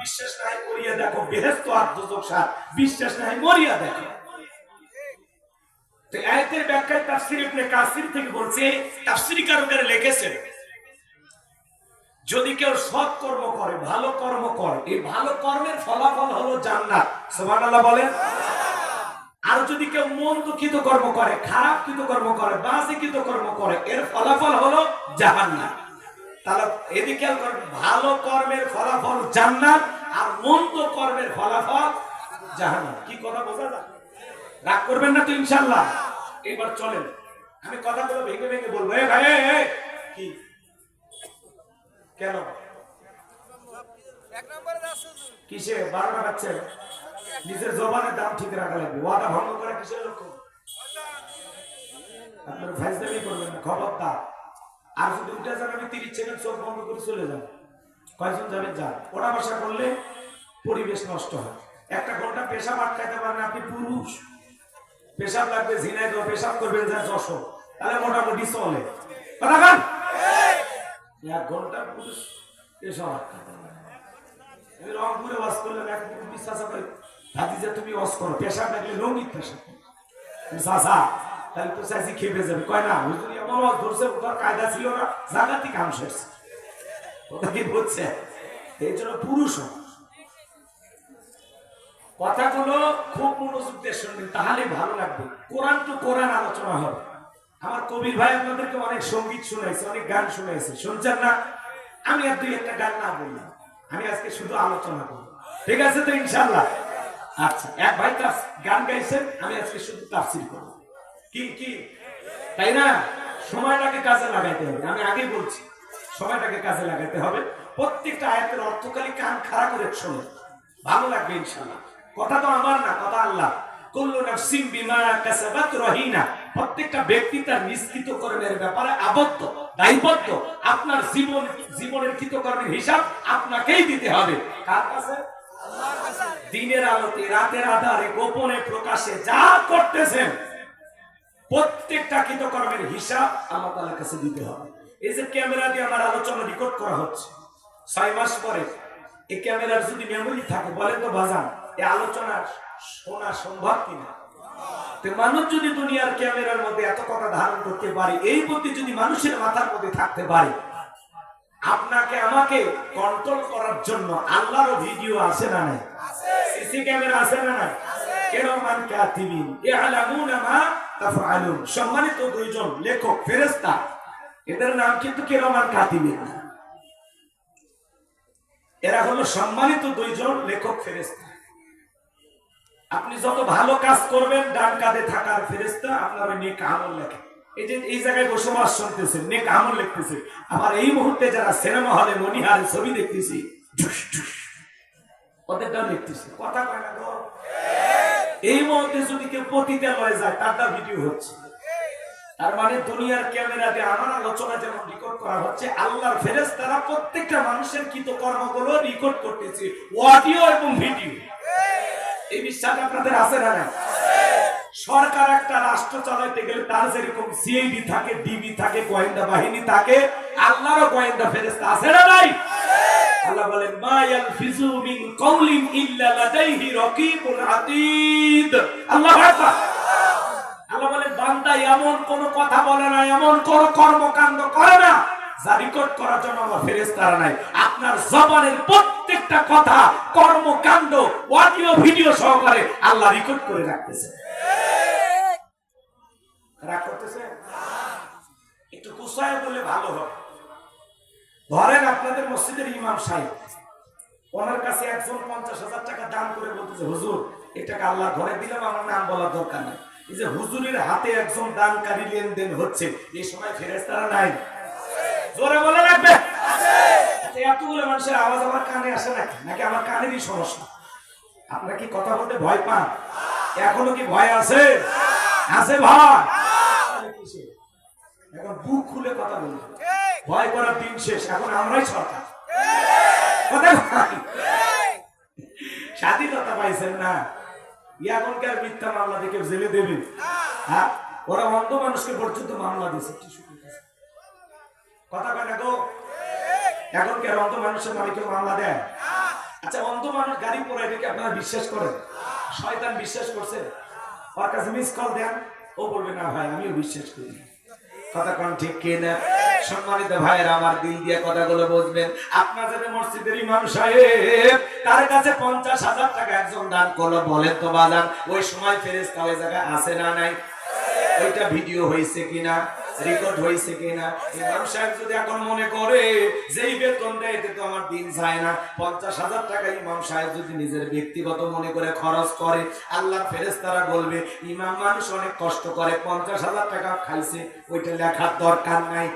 বিশ্বাস নাই করিয়া দেখো বেহেশত আর দোজখ সাত, বিশ্বাস নাই মরিয়া দেখো। তো আয়াতের ব্যাখ্যায় তাফসীর ইবনে কাসির থেকে বলছে, তাফসীরকাররা লিখেছেন যদি কেউ সৎ কর্ম করে, ভালো কর্ম করে, এই ভালো কর্মের ফলাফল হলো জান্নাত। সুবহানাল্লাহ বলেন। আর যদি কেউ মন্দ কৃতকর্ম করে, খারাপ কৃতকর্ম করে, বাজে কৃতকর্ম করে, এর ফলাফল হলো জাহান্নাম। তাহলে এদিকে ভালো কর্মের ফলাফল জান্নাত আর মন্দ কর্মের ফলাফল জাহান্নাম। কি কথা বোঝা যায়? রাগ করবেন না তো ইনশাআল্লাহ। এবার চলেন আমি কথাগুলো ভেঙে ভেঙে বলবো। এ ভাই কি কেন কিসে 12টা বাচ্চা নিজের জবানের দাম ঠিক রাখা লাগবে। ওয়াদা ভঙ্গ করা কিসের লক্ষ্য? আপনার ফাইজলামি করবেন না, খবরদার। আর যদি উঠে যান আমি 30 সেকেন্ড চোখ বন্ধ করে চলে যাব। কয়জন যাবেন? যান। ওরা বসা করলে পরিবেশ নষ্ট হয়। 1 ঘন্টা পেশাব আটকাইতে পারেন আপনি পুরুষ, পেশাব লাগবে ঝিনাই তো পেশাব করবেন যা যশো, তাহলে মোটামুটি চলে। কথা বল। 1 ঘন্টা পুরুষ পেশাব আটকাইতে পারে। আমি রংপুরে ওয়াজ করলাম, এক বিশ্বাস করে ভাতিজা তুমি ওয়াজ করো, পেশাব লাগলে রঙিন পেশাব চাচা, তাহলে তো চাইছি খেপে যাবে। কয় না হুজুর এমন ওয়াজ ধরছে, ওটার কায়দা ছিল না, জাগাতি কাম শেষ। ওটা কি বলছে? এই জন্য পুরুষ কথাগুলো খুব মনোযোগ দিয়ে শুনবেন, তাহলে ভালো লাগবে। কোরআন টু কোরআন আলোচনা হবে। আমার কবির ভাই আপনাদেরকে অনেক সঙ্গীত শুনাইছে, অনেক গান শুনাইছে, শুনছেন না? আমি আর 2-1টা গান না বললাম, আমি আজকে শুধু আলোচনা করব। ঠিক আছে তো ইনশাআল্লাহ? আচ্ছা, এক ভাই গান গাইছেন, আমি আজকে শুধু তাফসীর করব। কি কি তাই না? সময়টাকে কাজে লাগাইতে হবে। আমি আগে বলছি সময়টাকে কাজে লাগাইতে হবে। প্রত্যেকটা আয়াতের অর্থ খালি কান খাড়া করে শোনো, ভালো লাগবে ইনশাআল্লাহ। কথা তো আমার না, কথা আল্লাহ। কুল্লু নাফসিন বিমা কাসাবাত রহিনা। প্রত্যেকটা ব্যক্তি তার নিষ্কৃত কর্মের ব্যাপারে আবদ্ধ, দায়বদ্ধ। আপনার জীবনের কৃতকর্মের হিসাব আপনাকেই দিতে হবে। কার কাছে? আল্লাহর কাছে। দিনের আলোতে, রাতের আধারে, গোপনে প্রকাশে যা করতেছেন প্রত্যেকটা কৃতকর্মের হিসাব আল্লাহ তাআলার কাছে দিতে হবে। এই যে ক্যামেরা দিয়ে আমার আলোচনা রেকর্ড করা হচ্ছে, 6 মাস পরে এই ক্যামেরার যদি মেমোরি থাকে, বলেন তো বাজান এই আলোচনা শোনা সম্ভব কিনা? তো মানুষ যদি দুনিয়ার ক্যামেরার মধ্যে এত কথা ধারণ করতে পারে, এই বুদ্ধি যদি মানুষের মাথার মধ্যে থাকতে পারে, আপনাকে আমাকে কন্ট্রোল করার জন্য আল্লাহরও ভিডিও আছে না নাই? সিসি ক্যামেরা আছে না নাই? কিরামান কাতিবিন ইয়ালামুনা মা তাফআলুন। সম্মানিত 2 জন লেখক ফেরেশতা, এদের নাম কিন্তু কিরামান কাতিবিন না, এরা হলো সম্মানিত 2 জন লেখক ফেরেশতা। আপনি যত ভালো কাজ করবেন, ডান কাঁধে থাকার ফেরেশতা আপনার নেক আমল লেখে। এই যে এই জায়গায় বসবাস শুনতেছেন, নেক আমল লিখতেছে। আবার এই মুহূর্তে যারা সিনেমা হলে মনিহারে ছবি দেখতেছি, ওদেরটাও লিখতেছে। কথা কয় না গো? এই মুহূর্তে যদি কেউ পতিতালয়ে যায়, তারটা ভিডিও হচ্ছে। তার মানে দুনিয়ার ক্যামেরা দিয়ে আমার আলোচনা যেমন রেকর্ড করা হচ্ছে, আল্লাহর ফেরেশতারা প্রত্যেকটা মানুষের কৃতকর্মগুলো রেকর্ড করতেছে, অডিও এবং ভিডিও। এই বিশ্বাস আপনাদের আছে না? সরকার একটা রাষ্ট্র চালাইতে গেলে তার যেরকম সিআইডি থাকে, ডিবি থাকে, গোয়েন্দা বাহিনী থাকে, আল্লাহরও গোয়েন্দা ফেরেশতা আছে না নাই? আল্লাহ বলেন মা ইয়ালফিজু মিন কাউলিন ইল্লা লাদাইহি রাকিবুন আতীদ। আল্লাহু আকবার। আল্লাহ বলেন বান্দা এমন কোন কথা বলে না, এমন কোন কর্মকাণ্ড করে না যা রেকর্ড করার জন্য আমার ফেরেশতারা নাই। আপনার জবানের প্রত্যেকটা কথা, কর্মকাণ্ড, অডিও ভিডিও সহকারে আল্লাহ রেকর্ড করে রাখতেছে। রাগ করতেছে? একটু গুছায় বলে ভালো হবে। ধরেন আপনাদের মসজিদের ইমাম সাহেব, ওনার কাছে একজন 50,000 টাকা দান করে বলতেছে হুজুর এই টাকা আল্লাহ ঘরে দিলাম, আমার নাম বলার দরকার নেই। এই যে হুজুরের হাতে একজন দানকারী লেনদেন হচ্ছে, এই সময় ফেরেশতারা নাই? জোরে বলে রাখবে। এতগুলো মানুষের আওয়াজ আমার কানে আসে নাকি আমার কানেরই সমস্যা? আপনারা কি কথা বলতে ভয় পান? এখনো কি ভয় আছে? আছে ভয়? এখন বুক খুলে কথা বলি, ভয় করার দিন শেষ, এখন আমরাই সরকার। স্বাধীনতা পাইছেন না, এখনকার মিথ্যা মামলা দেখে জেলে দেবে। হ্যাঁ, ওরা অন্ধ মানুষকে পর্যন্ত মামলা দিয়েছে। কথা কয় না গো? এখনকার অন্ধ মানুষের নামে কেউ মামলা দেয়? আচ্ছা, অন্ধ মানুষ গাড়ি পরে এটাকে আপনারা বিশ্বাস করেন? শয়তান বিশ্বাস করছে? ওর কাছে মিস কল দেন, ও বলবে না ভাই আমিও বিশ্বাস করি। কথা কোন ঠিক কিনা? সম্মানিত ভাইয়েরা, আমার দিল দিয়ে কথাগুলো বুঝবেন। আপনার যাতে মসজিদের ইমাম সাহেব, তার কাছে 50,000 টাকা একজন দান করলো, বলেন তো বাজান ওই সময় ফেরেশতা ওই জায়গায় আছে না নাই? ওইটা ভিডিও হয়েছে কিনা, রেকর্ড হয়েছে কিনা? ইমাম সাহেব যদি এখন মনে করে যে এই বেতন দেয় এতে তো আমার দিন যায় না, 50,000 টাকা ইমাম সাহেব যদি নিজের ব্যক্তিগত মনে করে খরচ করে, আল্লাহর ফেরেশতারা বলবে ইমাম মানুষ অনেক কষ্ট করে, 50,000 টাকা খাইছে, ওইটা লেখার দরকার নাই।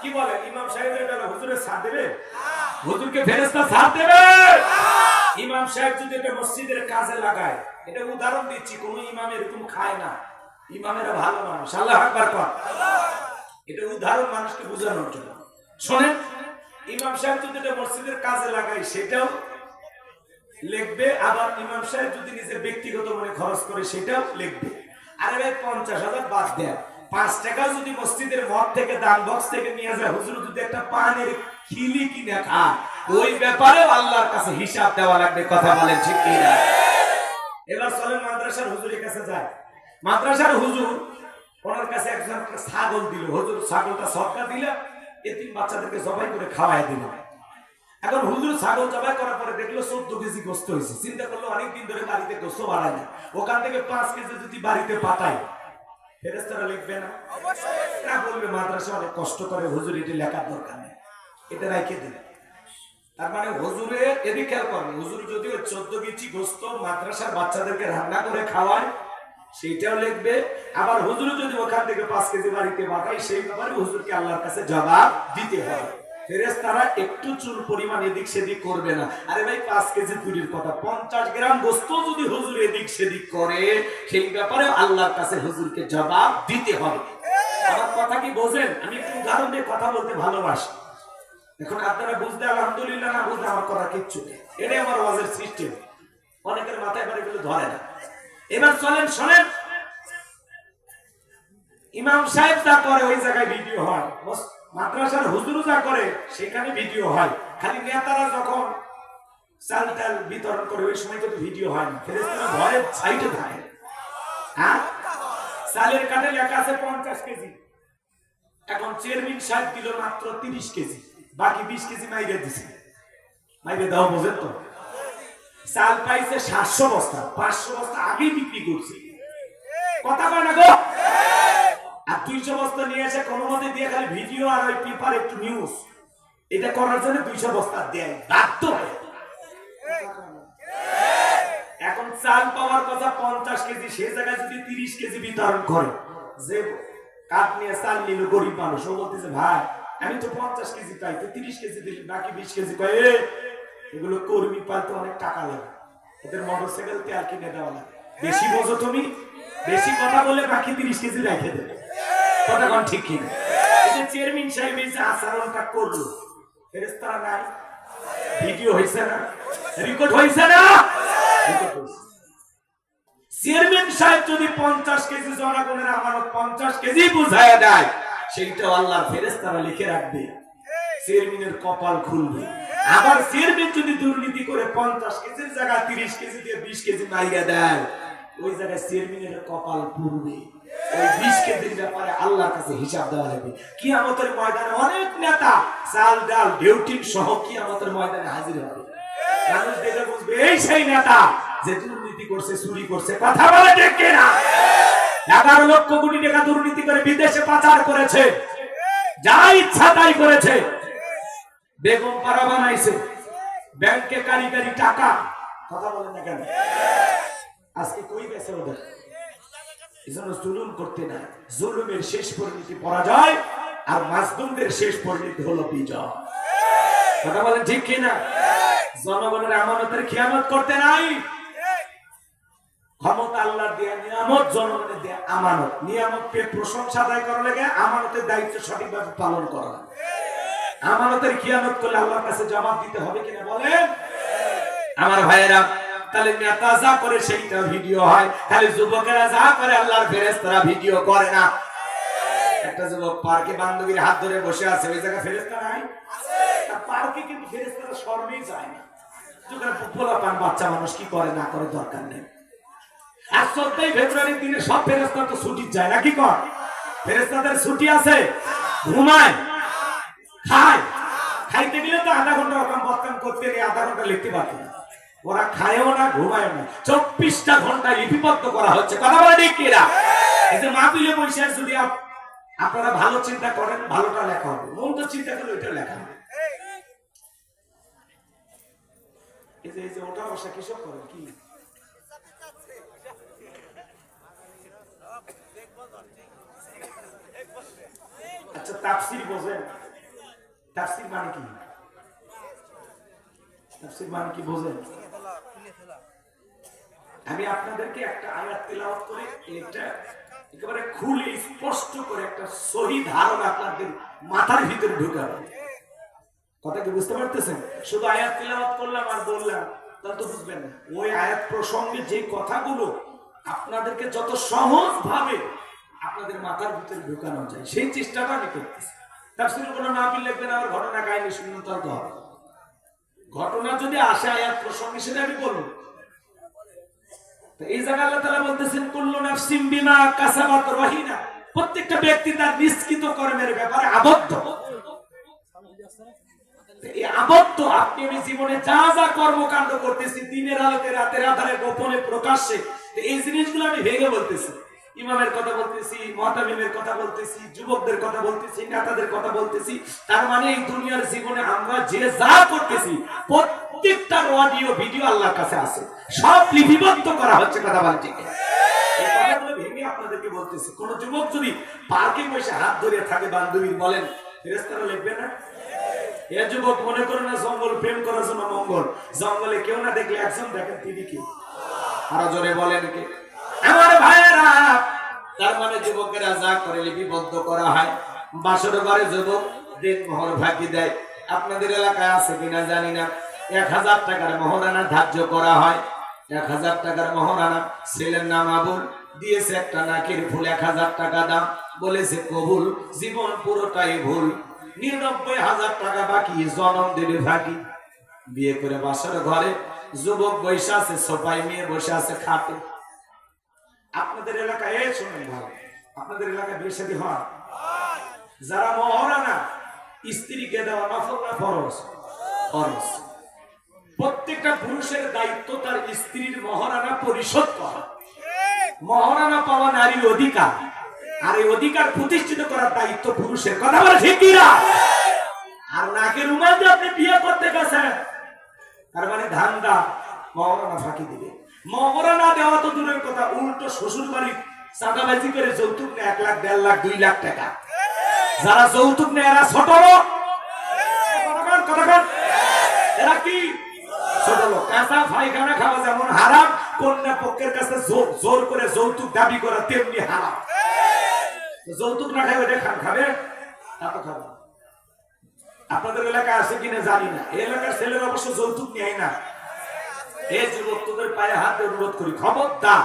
কি বলে ইমাম সাহেব? এটা হুজুরের ছাড় দেবে? হুজুরকে ফেরেশতা ছাড় দেবে? ইমাম সাহেব যদি এটা মসজিদের কাজে লাগায়, এটা উদাহরণ দিচ্ছি, কোন ইমাম এরকম খায় না, ইমামেরা ভালো মানুষ। আল্লাহু আকবার কর। এটা উদাহরণ মানুষকে বোঝানোর জন্য। শোনেন, ইমাম সাহেব যদি এটা মসজিদের কাজে লাগায় সেটাও লিখবে, আবার ইমাম সাহেব যদি নিজের ব্যক্তিগত মনে খরচ করে সেটাও লিখবে। আরে ভাই 50,000 বাদ দেন, 5 টাকা যদি মসজিদের মদ থেকে দান বক্স থেকে নিয়ে যায়, হুজুর যদি একটা পানের খিলি কিনে খায়, ওই ব্যাপারেও আল্লাহর কাছে হিসাব দেওয়া লাগবে। কথা বলেন ঠিক কিনা? এবার চলেন মাদ্রাসার হুজুরের কাছে যায়। মাদ্রাসার হুজুর, ওনার কাছে একজন ছাগল দিল, হুজুর ছাগলটা সদকা দিলে এতিম বাচ্চাদেরকে জবাই করে খাওয়াই দিল। এখন হুজুর ছাগল জবাই করার পরে দেখলো 14 কেজি গোশত হয়েছে। চিন্তা করলো অনেকদিন ধরে বাড়িতে গোশত বাড়ায় না, ওখান থেকে 5 কেজি যদি বাড়িতে পাঠায়, ফেরেশতারা লিখবে না? না, বলবে মাদ্রাসা অনেক কষ্ট করে, হুজুর এটা লেখার দরকার নেই, এটা রেখে দিলে। তার মানে হুজুরের এদিকে খেয়াল করেন, হুজুর যদি 14 কেজি গোশত মাদ্রাসার বাচ্চাদেরকে রান্না করে খাওয়ায় সেইটাও লিখবে, আবার হুজুর যদি ওখান থেকে 5 কেজি বাড়িতে পাঠায় সেই ব্যাপারে হুজুরকে আল্লাহর কাছে জবাব দিতে হবে। ফেরেশতারা একটু চুল পরিমাণ এদিক সেদিক করবে না। আরে ভাই 5 কেজি দূরের কথা, 50 গ্রাম গোশত যদি হুজুর এদিক সেদিক করে সেই ব্যাপারে আল্লাহর কাছে হুজুরকে জবাব দিতে হবে। আমার কথা কি বোঝেন? আমি একটু উদাহরণ দিয়ে কথা বলতে ভালোবাসি। এখন আপনারা বুঝতে আলহামদুলিল্লাহ, না বুঝতে আমার কথা কিচ্ছু নেই, এটাই আমার ওয়াজের সিস্টেম। অনেকের মাথায় এবার এগুলো ধরে না। এবার চলেন শোনেন, ইমাম সাহেব যা করে ওই জায়গায় ভিডিও হয়, মাদ্রাসার হুজুর যা করে সেখানে ভিডিও হয়। খালি নেতারা যখন চাল ডাল বিতরণ করে ওই সময় কিন্তু ভিডিও হয় না, ফেরেশতারা ভয়ে সাইডে থাকে। হ্যাঁ, চালের কাঠে লেখা আছে 50 কেজি, এখন চেয়ারম্যান সাহেব দিল মাত্র 30 কেজি, বাকি 20 কেজি মাইরে দিছে। মাইরে দাও, বোঝেন তো? চাল পাইছে 700 বস্তা, 500 বস্তা আগেই বিক্রি করছে। কথা কয় না গো? আর 200 বস্তা নিয়ে এসে কোনো মতে দিয়ে খালি ভিডিও আর ওই পেপার একটু নিউজ, এটা করার জন্য 200 বস্তা দেয় বাধ্য হয়ে। এখন চাল পাওয়ার কথা 50 কেজি, সে জায়গায় যদি 30 কেজি বিতরণ করে, যে কাঠ নিয়ে চাল নিল গরিব মানুষ, ও বলতেছে ভাই আমি তো 50 কেজি পাই, তো 30 কেজি দিলি, বাকি 20 কেজি কয় এগুলো কর্মী পাইতে অনেক টাকা লাগে, এদের মোটরসাইকেল তেল কিনে দেওয়া লাগে, বেশি বোঝো তুমি, বেশি কথা বলে বাকি 30 কেজি রেখে দেবে। কথা কোন ঠিক কিনা? এই চেয়ারম্যান সাহেব এই যে আচরণটা করলো, ফেরেশতারা নাই, ভিডিও হইছে না, রেকর্ড হইছে না? চেয়ারম্যান সাহেব যদি 50 কেজি জনগণের আমানত 50 কেজি বুঝাইয়া দেয়, সেইটাও আল্লাহর ফেরেশতারা লিখে রাখবে, চেয়ারম্যানের কপাল খুলবে। আবার চেয়ারম্যান যদি দুর্নীতি করে 50 কেজির জায়গায় 30 কেজি দিয়ে 20 কেজি মাইরা দেয়, ওই জায়গায় চেয়ারম্যানের কপাল পুড়বে। ওই 20 কেজির ব্যাপারে আল্লাহর কাছে হিসাব দেওয়া লাগবে। কিয়ামতের ময়দানে অনেক নেতা চাল ডাল ডিউটিন সহ কিয়ামতের ময়দানে হাজির হবে। মানুষ দেখে বুঝবে এই সেই নেতা যে দুর্নীতি করছে, চুরি করছে। কথা বলে ঠিক কিনা? 11 লক্ষ কোটি টাকা দুর্নীতি করে বিদেশে পাচার করেছে, যা ইচ্ছা তাই করেছে, বেগম পাড়া বানাইছে, ব্যাংকে কারি কারি টাকা। কথা বলেন না কেন? আজকে কই গেছে ওদের? এজন্য জুলুম করতে না, জুলুমের শেষ পরিণতি পরাজয়, আর মাজলুমদের শেষ পরিণতি হলো বিজয়। কথা বলেন ঠিক কিনা? জনগণের আমানতের খেয়ানত করতে নাই। ক্ষমতা আল্লাহর দেয়া নিয়ামত, জনগণের দেয়া আমানত। নিয়ামত পেয়ে প্রশংসা আদায় করা লাগে, আমানতের দায়িত্ব সঠিকভাবে পালন করা লাগে। আমানতের খেয়ানত করলে আল্লাহর কাছে জবাব দিতে হবে কিনা বলেন? আমার ভাইয়েরা, তাহলে নেতা যা করে সেইটা ভিডিও হয়, খালি যুবকেরা যা করে আল্লাহর ফেরেশতারা ভিডিও করে না। একটা যুবক পার্কে বান্ধবীর হাত ধরে বসে আছে, ওই জায়গায় ফেরেশতা নাই? পার্কে কিন্তু ফেরেশতারা শর্মেই যায় না। পোলাপান বাচ্চা মানুষ কি করে না করে দরকার নেই। আর 14 ফেব্রুয়ারির দিনে সব ফেরেশতা তো ছুটি যায় নাকি কর? ফেরেশতাদের ছুটি আছে, ঘুমায়, খায়। খাইতে গেলে তো আধা ঘন্টা ওরকম বদকাম করতে গিয়ে আধা ঘন্টা লিখতে পারত না। ওরা খায়ও না, ঘুমায়ও না, 24টা ঘন্টা লিপিবদ্ধ করা হচ্ছে। কথা বলে ঠিক কিনা? এই যে মাহফিলে বসে যদি আপনারা ভালো চিন্তা করেন, ভালোটা লেখা হবে, মন্দ চিন্তা করলে ওইটা লেখা হবে। এই যে ওটা বসা কিসব করেন কি? আচ্ছা, তাফসীর বোঝেন? তাফসীর মানে কি? তাফসীর মানে কি বোঝেন? আমি আপনাদেরকে একটা আয়াত তেলাওয়াত করে এটা একেবারে খুলে স্পষ্ট করে একটা সহি ধারণা আপনাদের মাথার ভিতরে ঢুকাবো। কথা কি বুঝতে পারতেছেন? শুধু আয়াত তেলাওয়াত করলাম আর বললাম তা তো বুঝবেন না। ওই আয়াত প্রসঙ্গে যে কথাগুলো আপনাদেরকে যত সহজ ভাবে আপনাদের মাথার ভিতরে ঢুকানো যায় সেই চেষ্টাটা আমি করতেছি। তাফসীরের কোনো মাহফিল লিখবেন আবার ঘটনা কাহিনী শুনতে তো হবে। ঘটনা যদি আসে আয়াত প্রসঙ্গে সেটা আমি বলবো। এই জায়গায় আল্লাহ তাআলা বলতেছেন কুল্লু নাফসিন বিমা কাসাবাত রহিনা, প্রত্যেকটা ব্যক্তি তার নিষ্কৃত কর্মের ব্যাপারে আবদ্ধ। এই আবদ্ধ আপনি আমি জীবনে যা যা কর্মকাণ্ড করতেছি, দিনের আলোতে রাতের আধারে গোপনে প্রকাশ্যে, এই জিনিসগুলো আমি ভেঙে বলতেছি। ইমামের কথা বলতেছি, মুতামিমের কথা বলতেছি, যুবকদের কথা বলতেছি, নেতাদের কথা বলতেছি। তার মানে এই দুনিয়ার জীবনে আমরা যে যা করতেছি প্রত্যেকটা অডিও ভিডিও আল্লাহর কাছে আছে, সব লিপিবদ্ধ করা হচ্ছে। কথা বলেন ঠিক? এই কথাগুলো ভেঙে আপনাদেরকে বলতেছি। কোন যুবক যদি পার্কে বসে হাত ধরে থাকে বান্ধবীর, বলেন ফেরেশতারা লিখবে না? এ যুবক মনে করে না জঙ্গল প্রেম করার জন্য মঙ্গল, জঙ্গলে কেউ না দেখলে একজন দেখেন তিনি কি? আরো জোরে বলেন কে? আমার ভাইয়েরা, তার মানে যুবকেরা যা করে লিপিবদ্ধ করা হয়। বাসর ঘরে যুবক দিন মোহর ফাঁকি দেয়। আপনাদের এলাকায় আছে কিনা জানি না, 1000 টাকার মোহরানা ধার্য করা হয়। 1000 টাকার মোহরানা। ছেলের নাম আবুল, দিয়েছে একটা নাকের ফুল, 1000 টাকা দাম, বলেছে কবুল। জীবন পুরোটাই ভুল, 99,000 টাকা বাকি, জনম দেবে ফাঁকি। বিয়ে করে বাসর ঘরে যুবক বসে আছে সোফায়, মেয়ে বসে আছে খাটে। আপনাদের এলাকায় এই শুনুন ভালো, আপনাদের এলাকায় বিয়ে শাদী হয়? যারা মোহরানা স্ত্রীকে দেওয়া নফল না ফরজ? ফরজ। প্রত্যেকটা পুরুষের দায়িত্ব তার স্ত্রীর মোহরানা পরিশোধ করা। মোহরানা পাওয়া নারীর অধিকার, আর এই অধিকার প্রতিষ্ঠিত করার দায়িত্ব পুরুষের। কথা বলে ঠিক কিনা? আর নাকে রুমাল দিয়ে আপনি বিয়ে করতে গেছেন, তার মানে ধান্দা মোহরানা ফাঁকি দিবে। মোহরানা দেওয়া তো দূরের কথা, উল্টো শ্বশুর বাড়ি চাঁদাবাজি করে যৌতুক নেয় 1 লাখ, 1.5 লাখ, 2 লাখ টাকা। যারা যৌতুক নেয় এরা ছোট লোক। এরা কি ছোট লোক? কাঁচা পায়খানা খাওয়া যেমন হারাম, কন্যা পক্ষের কাছে জোর করে যৌতুক দাবি করা তেমনি হারাম। যৌতুক না খাবে ওটা খাবে, তা তো খাবে। আপনাদের এলাকায় আছে কিনা জানি না, এই এলাকার ছেলেরা অবশ্য যৌতুক নেয় না। এই যুবক তোদের পায়ে হাতে অনুরোধ করি, খবরদার।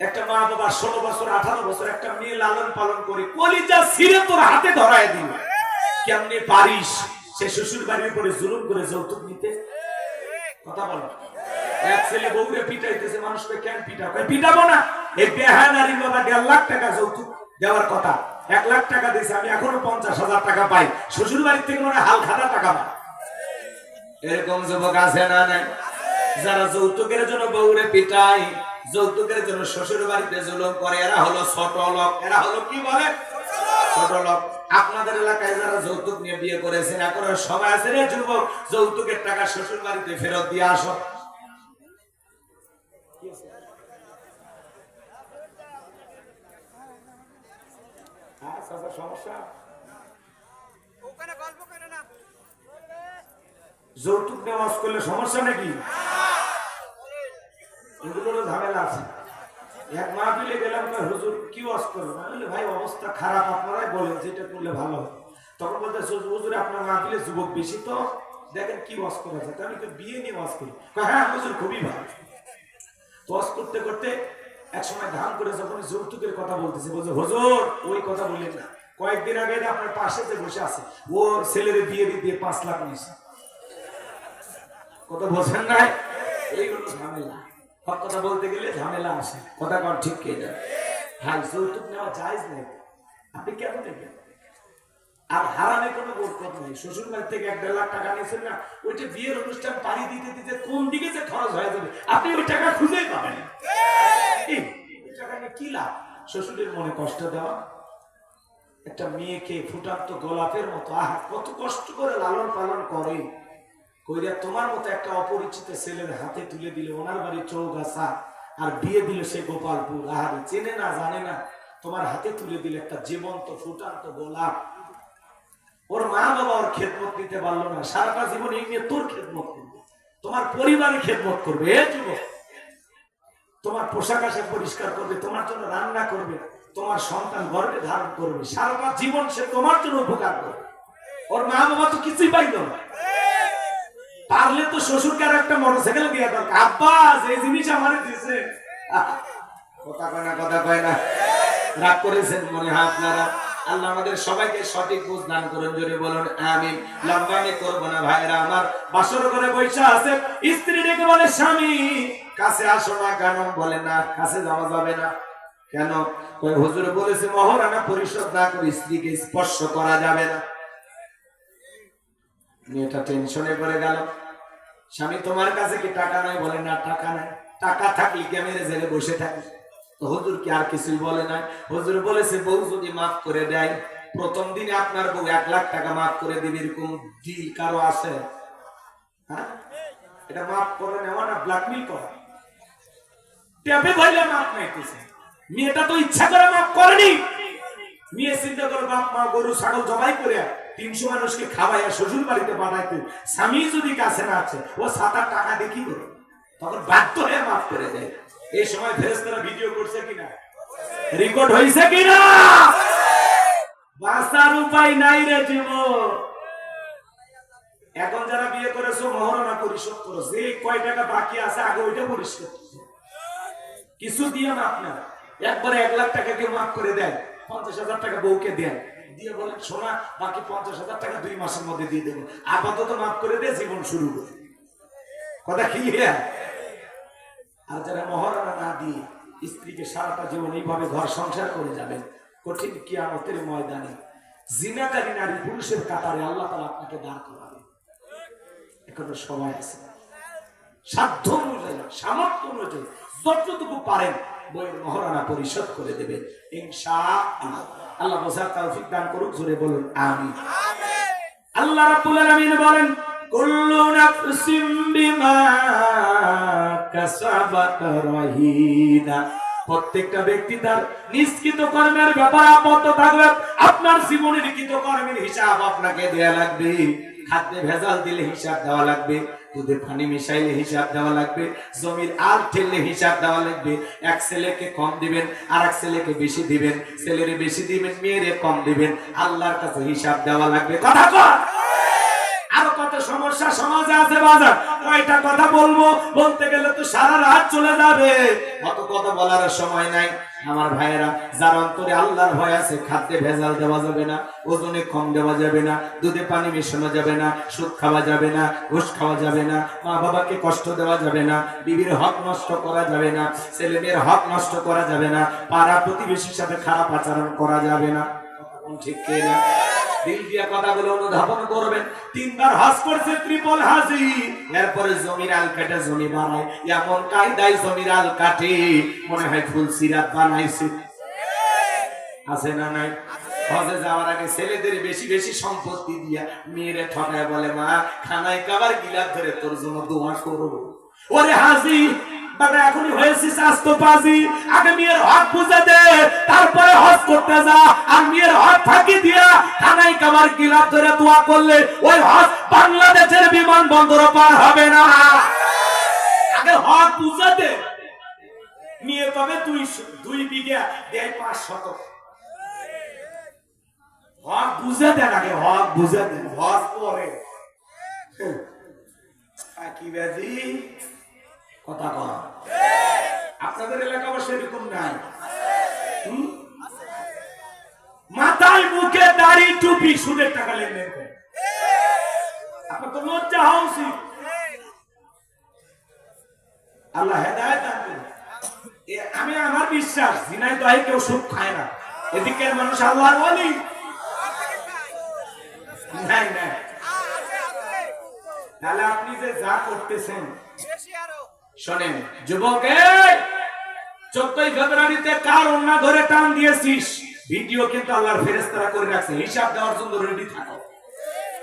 একটা মা বাবা 16 বছর 18 বছর একটা মেয়ে লালন পালন করে কলিজা ছিঁড়ে তোর হাতে ধরায় দিল, কেমনে পারিস সে শ্বশুর বাড়ির উপরে জুলুম করে যৌতুক নিতে? কথা বলো। এক ছেলে বউরে পিটাইতেছে, মানুষকে কেন পিটাও? পিটাবো না। এই বেহায়া নারীর বাবা 1.5 লাখ টাকা যৌতুক দেওয়ার কথা, 1 লাখ টাকা দিয়েছে, আমি এখনো 50,000 টাকা পাই, শ্বশুর বাড়ির থেকে মনে হাল খাতা টাকা পাই। এরকম যুবক আছে না নাই? যারা যৌতুকের জন্য বউরে পিটায়, যৌতুকের জন্য শ্বশুর বাড়িতে জুলুম করে, এরা হলো ছোট লোক। এরা হলো কি বলে? ছোট লোক। আপনাদের এলাকায় যারা যৌতুক নিয়ে বিয়ে করেছেন, এখন সবাই আছে রে যুবক, যৌতুকের টাকা শ্বশুর বাড়িতে ফেরত দিয়ে আসো। সমস্যা যৌতুক নেওয়া করলে সমস্যা নাকি? এগুলোরও ঝামেলা আছে। এক মাহফিলে গেলাম, হুজুর কি ওয়াজ করবেন? আমি বলি ভাই অবস্থা খারাপ, আপনারাই বলেন যেটা করলে ভালো হয়। তখন বলতে হুজুর আপনার মাহফিলে যুবক বেশি, তো দেখেন কি ওয়াজ করা যায়। আমি তো বিয়ে নিয়ে ওয়াজ করি। হ্যাঁ হুজুর খুবই ভালো। ওয়াজ করতে করতে একসময় ধান করে যখন যৌতুকের কথা বলতেছে, বলছে হুজুর ওই কথা বললেন না, কয়েকদিন আগে আপনার পাশে যে বসে আছে ও ছেলের বিয়ে দিয়ে 5 লাখ নিয়েছে। কথা বলছেন নাই? এইগুলো ঝামেলা। হক কথা বলতে গেলে ঝামেলা আসে। কথা কর ঠিক কে যায়? ভাই যৌতুক নেওয়া জায়েজ নেই, আপনি কেন নেবেন? আর হারামে কোনো বরকত নেই। শ্বশুর বাড়ি থেকে 1.5 লাখ টাকা নিয়েছেন না, ওইটা বিয়ের অনুষ্ঠান পাড়ি দিতে দিতে কোন দিকে যে খরচ হয়ে যাবে আপনি ওই টাকা খুঁজেই পাবেন। এই টাকা নিয়ে কি লাভ? শ্বশুরের মনে কষ্ট দেওয়া। একটা মেয়েকে ফুটান্ত গোলাপের মতো আহা কত কষ্ট করে লালন পালন করে, কইরা তোমার মতো একটা অপরিচিত ছেলের হাতে তুলে দিলে, ওনার বাড়ি চৌগাছা আর বিয়ে দিল সে গোপালপুর। আহারে চেনে না জানে না, তোমার হাতে তুলে দিলে একটা জীবন্ত ফুটান্ত গোলাপ। ওর মা বাবা ওর খেদমত দিতে পারলো না, সারাটা জীবন এই নিয়ে তোর খেদমত করবে, তোমার পরিবারের খেদমত করবে। এ যুবক, তোমার পোশাক আশাক পরিষ্কার করবে, তোমার জন্য রান্না করবে, তোমার সন্তান গর্ভে ধারণ করবে, সারাটা জীবন সে তোমার জন্য উপকার করবে। ওর মা বাবা তো কিছুই পাইল না, পারলে তো শ্বশুরকে আর একটা মোটরসাইকেল দিয়ে দরকার। আব্বা যে জিনিস আমারে দিয়েছে, কথা কয় না, কথা কয় না। রাগ করেছেন মনে হয় আপনারা। আল্লাহ আমাদের সবাইকে সঠিক বুঝ দান করুন, জোরে বলুন আমিন। লম্বানি করব না ভাইরা আমার। বাসর করে বৈশা আছে, স্ত্রী ডেকে বলে স্বামী কাছে আসো না। কেন? বলে না কাছে যাওয়া যাবে না। কেন? কই হুজুর বলেছে মহারানা পরিশোধ না করে স্ত্রীকে স্পর্শ করা যাবে না। মেয়েটা টেনশনে পড়ে গেল। স্বামী তোমার কাছে কি টাকা নাই? বলে না টাকা নাই। টাকা থাকলে কি আমি জেলে বসে থাকি? তো হুজুর কি আর কিছুই বলে না? হুজুর বলেছে বউ যদি মাফ করে দেয়, প্রথম দিনে আপনার বউ 1 লাখ টাকা মাফ করে দিবে, এরকম ডিল কারো আছে? হ্যাঁ, এটা মাফ করে নেওয়া না ব্ল্যাকমেল করা। টেপে ধরলে মাফ নাইতেছে। মেয়েটা তো ইচ্ছা করে মাফ করেনি। মেয়ে চিন্তা করে বাপ মা গরু ছাগল জবাই করে 300 মানুষকে খাওয়াইয়া শ্বশুর বাড়িতে পাঠাইতে, স্বামী যদি কাছে না আছে ও 7 টাকা দেখি করে, তখন বাধ্য হয়ে মাফ করে দেয়। এই সময় ফেরেশতারা ভিডিও করছে কিনা, রেকর্ড হয়েছে কিনা? বাঁচার উপায় নাই রে জীবন। এখন যারা বিয়ে করেছো মহারণা পরিশোধ করো, যে কয় টাকা বাকি আছে আগে ওইটা পরিশোধ করো। কিছু দিয়ে মাফ না, একবারে 1 লাখ টাকা কেউ মাফ করে দেয়, 50,000 টাকা বউকে দেন, দিয়ে বলেন শোনা বাকি 50,000 টাকা 2 মাসের মধ্যে দিয়ে দেবো, আপাতত মাফ করে দিয়ে জীবন শুরু করে। কথা ক্লিয়ার? আর যারা মহারণা না দিয়ে স্ত্রীকে সারাটা জীবন এইভাবে ঘর সংসার করে যাবেন, কঠিন কিয়ামতের ময়দানে জিনাকারী নারী পুরুষের কাতারে আল্লাহ তাআলা আপনাকে দাঁড় করাবে। এখনো সময় আছে, সাধ্য অনুযায়ী সামর্থ্য অনুযায়ী যতটুকু পারেন বইয়ের মহারণা পরিশোধ করে দেবেন ইনশাআল্লাহ। আল্লাহ বোঝার তৌফিক দান করুক, জোরে বলুন আমিন। আল্লাহ রাব্বুল আলামিন বলেন কুল্লু নাফসিম বিমা কাসাবাত রাহিনা। প্রত্যেকটা ব্যক্তি তার নিষ্কৃত কর্মের ব্যাপারে আবদ্ধ থাকবে। আপনার জীবনের কৃত কর্মের হিসাব আপনাকে দেয়া লাগবে। খাদ্যে ভেজাল দিলে হিসাব দেওয়া লাগবে, দুধে পানি মিশাইলে হিসাব দেওয়া লাগবে, জমির আল ঠেললে হিসাব দেওয়া লাগবে। এক ছেলেকে কম দিবেন, আর এক ছেলেকে বেশি দিবেন, ছেলেরে বেশি দিবেন, মেয়েরে কম দিবেন, আল্লাহর কাছে হিসাব দেওয়া লাগবে। কথা কর। আরো কত সমস্যা সমাজে আছে বাজার, কয়টা কথা বলবো, বলতে গেলে তো সারা রাত চলে যাবে, অত কথা বলার সময় নাই। আমার ভাইয়েরা, যার অন্তরে আল্লাহর ভয় আছে, খাদ্যে ভেজাল দেওয়া যাবে না, ওজনে কম দেওয়া যাবে না, দুধে পানি মেশানো যাবে না, সুদ খাওয়া যাবে না, ঘুষ খাওয়া যাবে না, মা বাবাকে কষ্ট দেওয়া যাবে না, বিবির হক নষ্ট করা যাবে না, ছেলে মেয়ের হক নষ্ট করা যাবে না, পাড়া প্রতিবেশীর সাথে খারাপ আচরণ করা যাবে না। ঠিক কিনা? দিল দিয়া কথাগুলো অনুধাবন করবেন। 3 বার হজ করছে, ট্রিপল হাজি, এরপরে জমির আল কাটে জমি বানায়, এমন কায়দায় জমির আল কাটে মনে হয় ফুল সিরাত বানাইছে। আছে না নাই? হজে যাওয়ার আগে ছেলেদের বেশি বেশি সম্পত্তি দিয়া মেয়েরে ঠকায় বলে মা খানায় খাবার গিলাপ ধরে তোর জন্য দোয়া করবো। ওরে হাজি বাবা, এখনই হয়েছিস স্বাস্থ্য পাজি, আগে মেয়ের হক বুঝে দে, তারপরে হজ করতে যা। আর মেয়ের হক ফাঁকি দিয়া খানাই কাবার গিলাপ ধরে দোয়া করলে ওই হজ বাংলাদেশের বিমানবন্দর পার হবে না। আগে হক বুঝে দে। মেয়ে পাবে 2 বিঘা, দেয় 5 শতক। হক বুঝে দেন, আগে হক বুঝে দেন, হজ পরে। কি বাজি কথা কর। আপনাদের এলাকা অবশ্য এরকম নাই। মাথায় মুখে দাড়ি টুপি সুদের টাকা লেনদেন করে। আপনার তো লজ্জা হওয়া উচিত। আল্লাহ হেদায়েত দান করুন। আমি আমার বিশ্বাস জিনাই দহে কেউ সুখ খায় না। এদিকের মানুষ আল্লাহর ওয়ালি নাই নাই। তাহলে আপনি যে যা করতেছেন শোনেন যুবক, 14 ফেব্রুয়ারিতে কার ওন্না ধরে টান দিয়েছিস ভিডিও কিন্তু আল্লাহর ফেরেশতারা করে রাখছে, হিসাব দেওয়ার জন্য রেডি থাকো।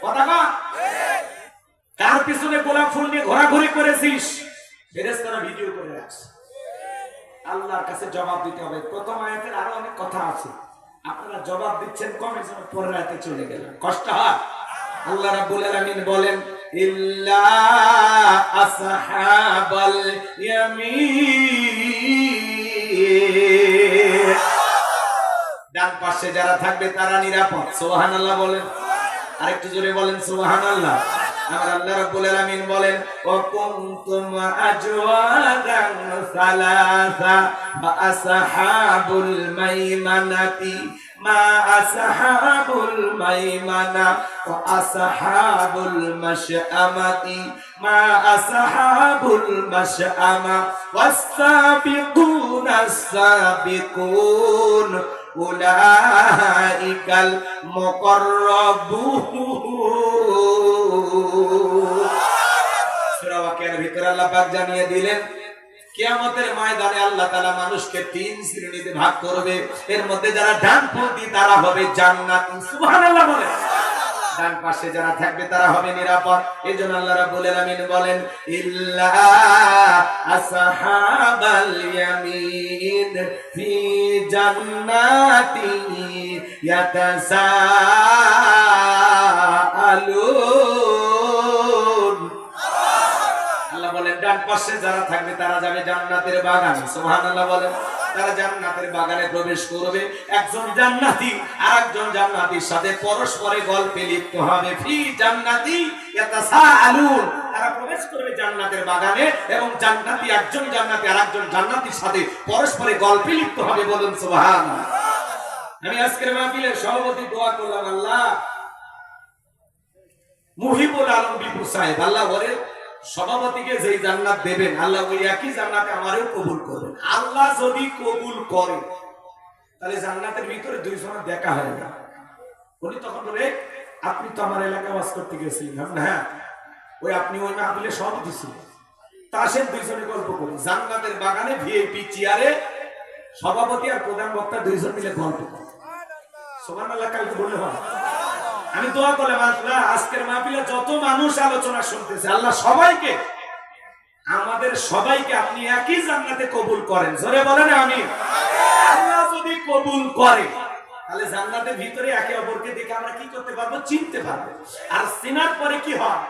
কথা কা কার পিছনে গোলাপ ফুল নিয়ে ঘোরাঘুরি করেছিস ফেরেশতারা ভিডিও করে রাখছে। আল্লাহর কাছে জবাব দিতে হবে। প্রথম আয়াতের আরো অনেক কথা আছে, আপনারা জবাব দিচ্ছেন কমের জন্য পরের আয়াতে চলে গেলেন, কষ্ট হয়। আল্লাহ রাব্বুল আলামিন বলেন ইল্লা আসহাবাল ইয়ামিন, ডান পাশে যারা থাকবে তারা নিরাপদ। সুবহানাল্লাহ বলেন, আরেকটু জোরে বলেন সুবহানাল্লাহ। আর আল্লাহ রাব্বুল আলামিন বলেন ওয়া কুনতুম আজওয়াদান সালাসা ফা আসহাবুল মাইমানাতি মা আসহাবুল মাইমানা ওয়া আসহাবুল মাশআমাতি মা আসহাবুল মাশআমা ওয়াস সাবিকুনাস সাবিকুন উলাইকাল মুকাররাবুন। সূরা ওয়াকিয়ার ভিতরে আল্লাহ পাক জানিয়ে দিলেন কিয়ামতের ময়দানে আল্লাহ তাআলা মানুষকে 3 শ্রেণীতে ভাগ করবে। এর মধ্যে যারা ডানপন্থী তারা হবে জান্নাতি। সুবহানাল্লাহ বলে। ডান পাশে যারা থাকবে তারা হবে নিরাপদ। এজন্য আল্লাহ রাব্বুল আলামিন বলেন ইল্লা আসহাবাল ইয়ামিন ফি জান্নাতি ইয়াতাসাআলুন। আল্লাহ বলেন ডান পাশে যারা থাকবে তারা যাবে জান্নাতের বাগানে। সুবহানাল্লাহ বলেন। তারা জান্নাতের বাগানে প্রবেশ করবে। একজন জান্নাতি আরেকজন জান্নাতীর সাথে পরস্পরে গল্পে লিপ্ত হবে। ফি জান্নাতি ইয়াতাসাআলুন, তারা প্রবেশ করবে জান্নাতের বাগানে এবং জান্নাতি একজন জান্নাতি আরেকজন জান্নাতীর সাথে পরস্পরে গল্পে লিপ্ত হবে। বলুন সুবহানাল্লাহ। আমি আজকের মাহফিলের সভাপতি দোয়া করলাম আল্লাহ মুহিবুল আলম বিপু সাহেব, আল্লাহ বলেন সভাপতিকে যেই জান্নাত দেবেন আল্লাহ ওই একই জান্নাতে আমারও কবুল করবেন। আল্লাহ যদি কবুল করে তাহলে জান্নাতের ভিতরে দুইজনের দেখা হয় না। উনি তখন বলে আপনি তো আমার এলাকায় বাস করতে গেছিলেন। হ্যাঁ, ওই আপনি ওই মাহফিলে সভাপতি ছিলেন। তাসের দুইজনে গল্প করি জান্নাতের বাগানে ভিআইপি চেয়ারে সভাপতি আর প্রধান বক্তা দুইজন মিলে গল্প করে। সুবহানাল্লাহ। কালকে বলে হয় আমি দোয়া করলাম আল্লাহ আজকের মাহফিলে যত মানুষ আলোচনা শুনতেছে আল্লাহ সবাইকে আমাদের সবাইকে আপনি একই জান্নাতে কবুল করেন। জোরে বলেন আমিন। আল্লাহ যদি কবুল করে তাহলে জান্নাতের ভিতরে একে অপরকে দেখে আমরা কি করতে পারবো, চিনতে পারবো। আর চিনার পরে কি হয়,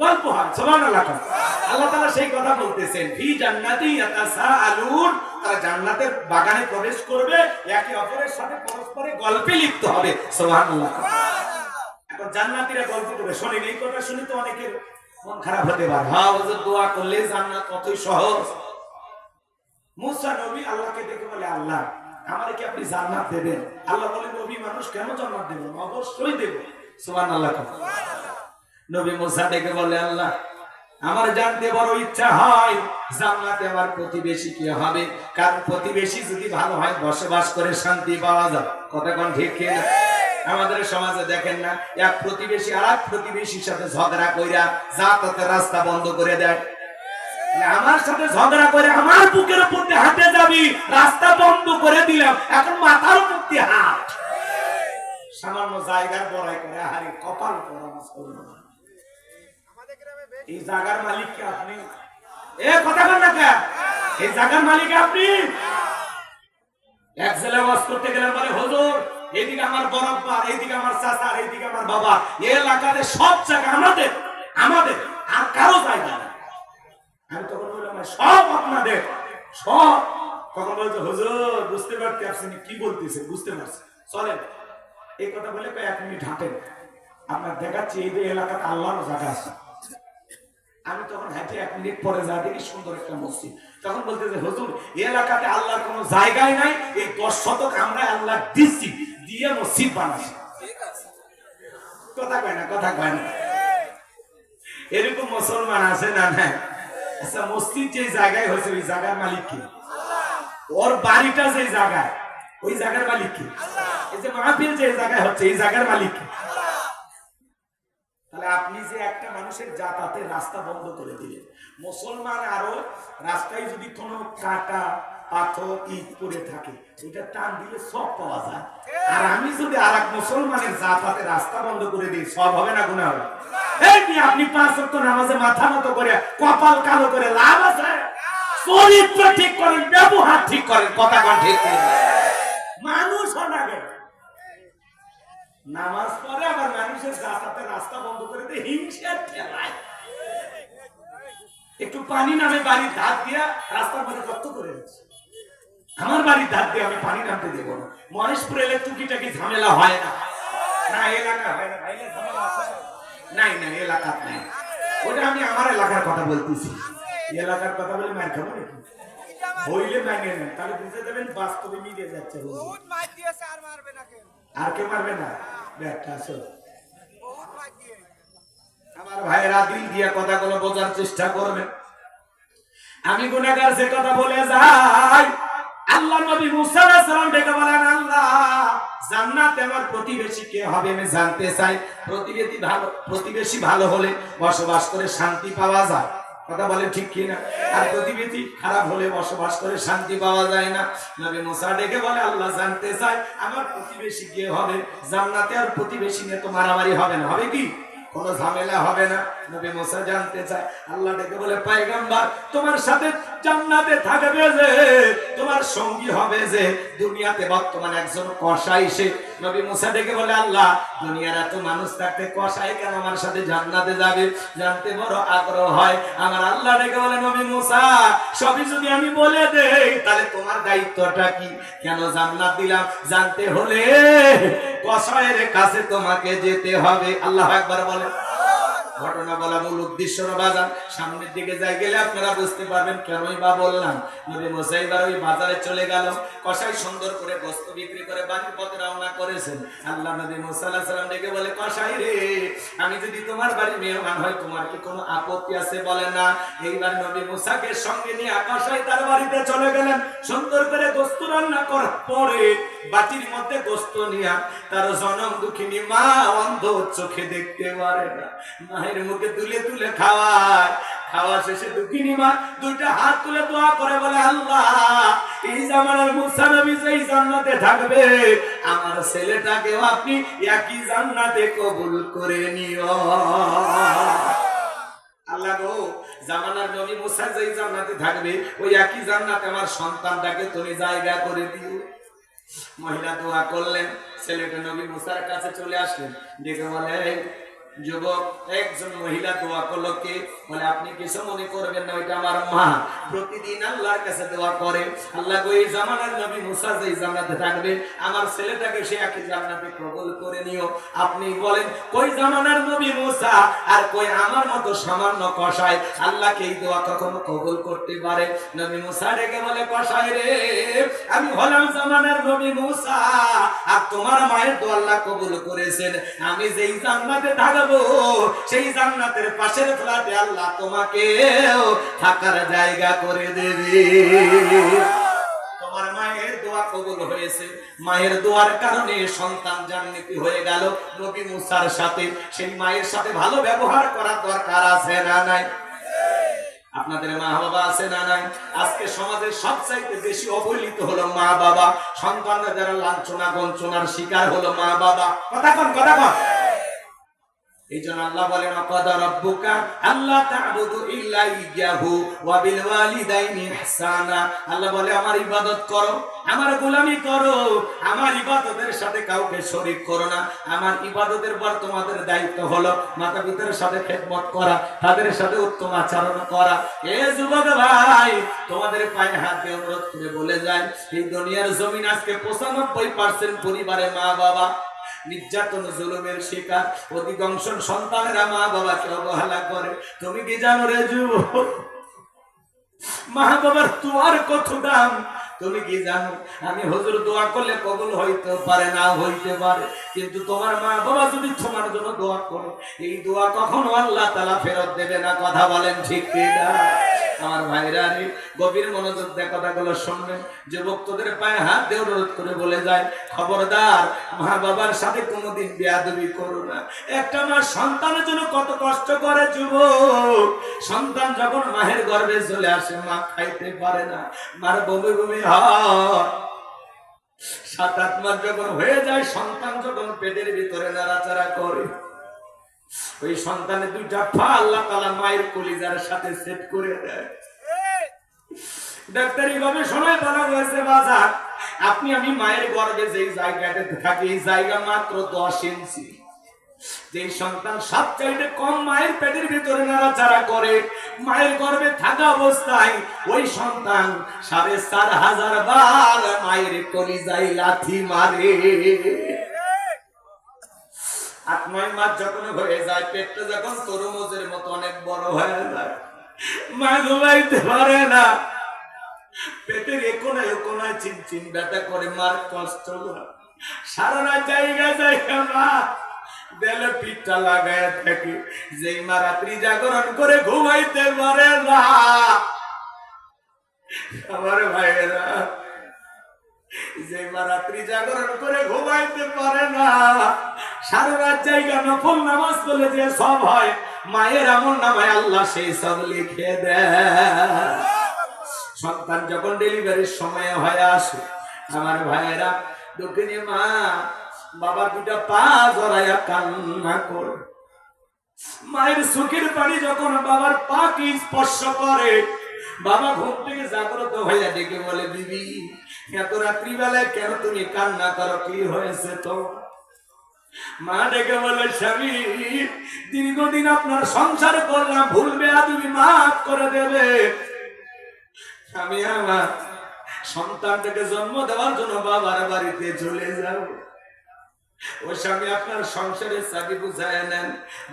গল্প হয়। সুবহানাল্লাহ। আল্লাহ তাআলা সেই কথা বলতেছেন ফি জান্নাতি ইয়াতাসাআলুন, তারা জান্নাতের বাগানে প্রবেশ করবে, একে অপরের সাথে পরস্পরে গল্পে লিপ্ত হবে। সুবহানাল্লাহ। জান্নাতীরা গল্প করে শোনেন, এই কথা শুনে তো অনেকের মন খারাপ হতে পারে। হ্যাঁ হুজুর দোয়া করলে জান্নাত কতই সহজ। মুসা নবী আল্লাহকে দেখে বলে আল্লাহ আমারে কি আপনি জান্নাত দেবেন? আল্লাহ বলে নবী মানুষ কেন জান্নাত দেবেন? অবশ্যই দেব। সুবহানাল্লাহ। নবী মুসা দেখে বলে আল্লাহ আমার জানতে বড় ইচ্ছা হয় জান্নাতে আমার প্রতিবেশী কি হবে, কারণ প্রতিবেশী যদি ভালো হয় বসবাস করে শান্তি পাওয়া যায়। কথা কোন ঠিক কি না? আমাদের সমাজে দেখেন না, এক প্রতিবেশী আর এক প্রতিবেশীর সাথে ঝগড়া কইরা যাতায়াতের রাস্তা বন্ধ করে দেয়। আমার সাথে ঝগড়া করে আমার বুকের উপর দিয়ে হাঁটে যাবি, রাস্তা বন্ধ করে দিলাম, এখন মাথার উপর দিয়ে হাঁট। সামান্য জায়গার বড়াই করে হারি কপাল পরামর্শ করল। এই জায়গার মালিক কে আপনি? এ কথা বল না কে? এই জায়গার মালিক আপনি? এক জেলা বাস করতে গেলাম বলে হুজুর এইদিকে আমার বড়াব্বা, এইদিকে আমার চাচা, এইদিকে আমার বাবা, এই এলাকাতে সব জায়গা আমাদের, আমাদের আর কারো জায়গা না। আমি তখন বললাম সব আপনাদের, সব। তখন বলছে হুজুর বুঝতে পারতে আপনি কি বলতেছে, বুঝতে পারছি, চলেন। এই কথা বলে 1 মিনিট হাঁটেন, আপনার দেখাচ্ছি এই যে এলাকাতে আল্লাহর জায়গা আছে। আমি তখন হাঁটে 1 মিনিট পরে যা দেখি সুন্দর একটা মসজিদ। তখন বলতেছে হুজুর এই এলাকাতে আল্লাহর কোনো জায়গায় নাই, এই 10 শতক আমরা আল্লাহ দিচ্ছি, দিয়ে মসজিদ বানাচ্ছি। কথা কয় না, কথা কয় না। এরকম মুসলমান আছে না? না, আচ্ছা মসজিদ যে জায়গায় হয়েছে ওই জায়গার মালিক কি? ওর বাড়িটা যে জায়গায় ওই জায়গার মালিক কি? এই যে মাহফিল যে জায়গায় হচ্ছে এই জায়গার মালিক কি? তাহলে আপনি যে একটা মানুষের যাতায়াতের রাস্তা বন্ধ করে দিলেন, মুসলমান আরো রাস্তায় যদি কোনো কাটা পাথর ইট পড়ে থাকে এটা টান দিলে সব পাওয়া যায়, আর আমি যদি আর এক মুসলমানের যাতায়াতের রাস্তা বন্ধ করে দিই সব হবে না গুনাহ হবে? আপনি 5 ওয়াক্ত নামাজে মাথা মতো করে কপাল কালো করে লাভ আছে? চরিত্র ঠিক করেন, ব্যবহার ঠিক করেন, কথা কোন ঠিক করেন। মানুষ লাগে নামাজ পড়ে আবার মানুষের যাতায়াতের রাস্তা বন্ধ করে দিয়ে হিংসার ঠেলায় একটু পানি নামে বাড়ির ধার দিয়া রাস্তার মধ্যে গর্ত করে দিচ্ছে। আমার বাড়ির ধার দিয়ে আমি পানি নামতে দেব না। মহেশপুর এলে টুকিটাকি ঝামেলা হয় না, না এলাকা হয় না, নাই না এলাকা নাই, ওটা আমি আমার এলাকার কথা বলতেছি। এলাকার কথা বলে মার খাবো নাকি? হইলে মাইনে নেন, তাহলে বুঝে দেবেন বাস্তবে মিলে যাচ্ছে। আর কে মারবে না? আমার ভাইয়েরা দিল দিয়া কথাগুলো বোঝার চেষ্টা করবেন। আমি গুনাহগার যে কথা বলে যাই, আল্লাহ নবী মুসা আলাইহিস সালাম ডেকে বলেন, আল্লাহ জান্নাতে আমার প্রতিবেশী কে হবে আমি জানতে চাই। প্রতিবেশী ভালো হলে বসবাস করে শান্তি পাওয়া যায়, কথা বলে ঠিক কি না? আর প্রতিবেশী খারাপ হলে বসবাস করে শান্তি পাওয়া যায় না। নবী মুসা ডেকে বলে, আল্লাহ জানতে চাই আমার প্রতিবেশী কে হবে জান্নাতে, আর প্রতিবেশী নিয়ে তো মারামারি হবে না, হবে কি কোনো ঝামেলা হবে না। নবী মুসা জানতে চায়, আল্লাহ ডেকে বলে, পয়গম্বর তোমার সাথে জান্নাতে থাকবে যে, তোমার সঙ্গী হবে যে দুনিয়াতে বর্তমানে একজন কসাই সে। নবী মুসা ডেকে বলে, আল্লাহ দুনিয়ার এত মানুষ থাকতে কসাই কেন আমার সাথে জান্নাতে যাবে, জানতে বড় আগ্রহ হয় আমার। আল্লাহ ডেকে বলে, নবী মুসা সবই যদি আমি বলে দেই তাহলে তোমার দায়িত্বটা কি? কেন জান্নাত দিলাম জানতে হলে কসাইয়ের কাছে তোমাকে যেতে হবে। আল্লাহু আকবার বলে। ঘটনা বলা মূল উদ্দেশ্য না বাজার, সামনের দিকে যাই গেলে আপনারা বুঝতে পারবেন কেনই বা বললাম। নবী মুসা এবার ওই বাজারে চলে গেল, কসাই সুন্দর করে গোশত বিক্রি করে বাড়ির পথে রওনা করেছেন। আল্লাহ নবী মুসা আলাইহিস সালাম ডেকে বলে, কসাই রে আমি যদি তোমার বাড়ি মেহমান হয় তোমার কি কোনো আপত্তি আছে? বলে না। এইবার নবী মুসাকে সঙ্গে নিয়ে কসাই তার বাড়িতে চলে গেলেন। সুন্দর করে গোশত রান্না করার পরে বাটির মধ্যে গোশত নিয়ে তার জনম দুঃখিনী মা অন্ধ চোখে দেখতে পারে না, মায়ের মুখে তুলে তুলে খাওয়ায়। খাওয়া শেষে দুঃখিনী মা দুইটা হাত তুলে দোয়া করে বলে, আল্লাহ এই জামানার মুসা নবী যেই জান্নাতে থাকবে আমার ছেলেটাকেও আপনি একই জান্নাতে কবুল করে নিও। আল্লাহ গো জামানার নবী মুসা যেই জান্নাতে থাকবে ওই একই জান্নাতে আমার সন্তানটাকে তুমি জায়গা করে দিও। মহিলা দোয়া করলেন, ছেলেটা নবী মুসার কাছে চলে আসলেন, ডেকে বলে, যুবক একজন মহিলা দোয়া করলো, কে? বলে আপনি কিছু মনে করবেন না, ওইটা আমার মা প্রতিদিন আল্লাহর কাছে দোয়া করে, আল্লাহ গো এই জামানার নবী মুসা যেই জান্নাতে থাকবে আমার ছেলেটাকে সে একই জান্নাতে কবুল করে নিও। আপনি বলেন কই জামানার নবী মুসা আর কই আমার মতো সামান্য কসাই আল্লাহকে এই দোয়া কখনো কবুল করতে পারে? নবী মুসা ডেকে বলে, কসাই রে আমি হলাম জামানার নবী মুসা, আর তোমার মায়ের দোয়া আল্লাহ কবুল করেছেন। আমি যেই জান্নাতে থাকবো সেই জান্নাতের পাশের ফ্ল্যাটে আল্লাহ তোমাকে থাকার জায়গা করে দেবে। তোমার মায়ের দোয়া কবুল হয়েছে, মায়ের দোয়ার কারণে সন্তান জান্নাতি হয়ে গেল নবী মুসার সাথে। সেই মায়ের সাথে ভালো ব্যবহার করার দরকার আছে না নাই? আপনাদের মা বাবা আছে না নাই? আজকে সমাজের সবচাইতে বেশি অবহেলিত হলো মা বাবা, সন্তানরা যারা লাঞ্ছনা গঞ্চনার শিকার হলো মা বাবা। কথা কন, কথা কন। এই জন্য আল্লাহ বলেন, ক্বাদা রাব্বুকা আল্লা তা'বুদু ইল্লা ইয়্যাহু ওয়া বিল ওয়ালিদাইনি ইহসানা। আল্লাহ বলে আমার ইবাদত করো, আমার গোলামি করো, আমার ইবাদতের সাথে কাউকে শরীক করো না। আমার ইবাদতের পর তোমাদের দায়িত্ব হলো মাতা পিতার সাথে খেদমত করা, তাদের সাথে উত্তম আচরণ করা। এ যুবক ভাই তোমাদের পায়ে হাত দিয়ে অনুরোধ করে বলে যায়, এই দুনিয়ার জমিন আজকে 95% পরিবারে মা বাবা নির্যাতন জুলুমের শিকার। অধিকাংশ সন্তানেরা মা বাবাকে অবহেলা করে। তুমি কি জানো রে যুবক, মা বাবার তোমার কত দাম? তুমি কি জানো? আমি হুজুর দোয়া করলে কবুল হইতে পারে, না হইতে পারে, কিন্তু তোমার মা বাবা যদি তোমার জন্য দোয়া করে এই দোয়া কখনো আল্লাহ তাআলা ফেরত দেবে না। কথা বলেন ঠিক কিনা? আমার ভাইরা রে, গভীর মনোযোগ দিয়ে কথাগুলো শুনবেন। যে ভক্তদের পায়ে হাত দিয়ে অনুরোধ করে বলে যায়, খবরদার মা বাবার সাথে কোনোদিন বেয়াদবি করো না। একটা মা সন্তানের জন্য কত কষ্ট করে যুবক। সন্তান যখন মায়ের গর্ভে চলে আসে, মা খাইতে পারে না, মার বমি বমি হয়। 7-8 মাস যখন হয়ে যায়, সন্তান যখন পেটের ভিতরে নাড়াচাড়া করে, ওই সন্তানের 2টা পা আল্লাহ তাআলা মায়ের কলিজার সাথে সেট করে দেয়। ডাক্তারি গবেষণায় বলা হয়েছে, বাজার আপনি আমি মায়ের গর্ভে যেই জায়গাতে থাকি, এই জায়গা মাত্র 10 ইঞ্চি। যে সন্তান সবচাইতে কম মায়ের পেটের ভিতরে নাড়াচাড়া করে, মায়ের গর্ভে থাকা অবস্থায় ওই সন্তান 4500 বার মায়ের কলিজায় লাথি মারে। 8-9 মাস যখন হয়ে যায়, পেটটা যখন তরমুজের মতো অনেক বড় হয়ে যায়, মা ঘুমাইতে পারে না। পেটের কোনায় কোনায় চিনচিন ব্যথা করে, মার কষ্ট সারা রাত জায়গা মা দেলে পিঠটা লাগায় থাকে। যেই মা রাত্রি জাগরণ করে ঘুমাইতে পারে না, আমার ভাইয়েরা, যে মা রাত্রি জাগরণ করে ঘুমাইতে পারে না, সারা রাত জায়গা নফল নামাজ পড়লে যে সব হয়, মায়ের আমল নামায় আল্লাহ সেই সব লিখে দেয়। সন্তান যখন ডেলিভারির সময় হয়ে আসে, আমার ভাইয়েরা, দক্ষিণী মা বাবার 2টা পা জড়াইয়া কান্না করে। মায়ের চোখের পানি যখন বাবার পাকে স্পর্শ করে, বাবা ঘুম থেকে জাগ্রত হইয়া ডেকে বলে, বিবি এত রাত্রিবেলায় কেন তুমি কান্না করো, কি হয়েছে তো? মা ডেকে বলে, স্বামী দীর্ঘদিন আপনার সংসার করলাম, ভুলবে তুমি মাফ করে দেবে। আমি আমার সন্তানটাকে জন্ম দেওয়ার জন্য বাবার বাড়িতে চলে যাব। ও স্বামী আপনার সংসারের চাবি বুঝায় নেন,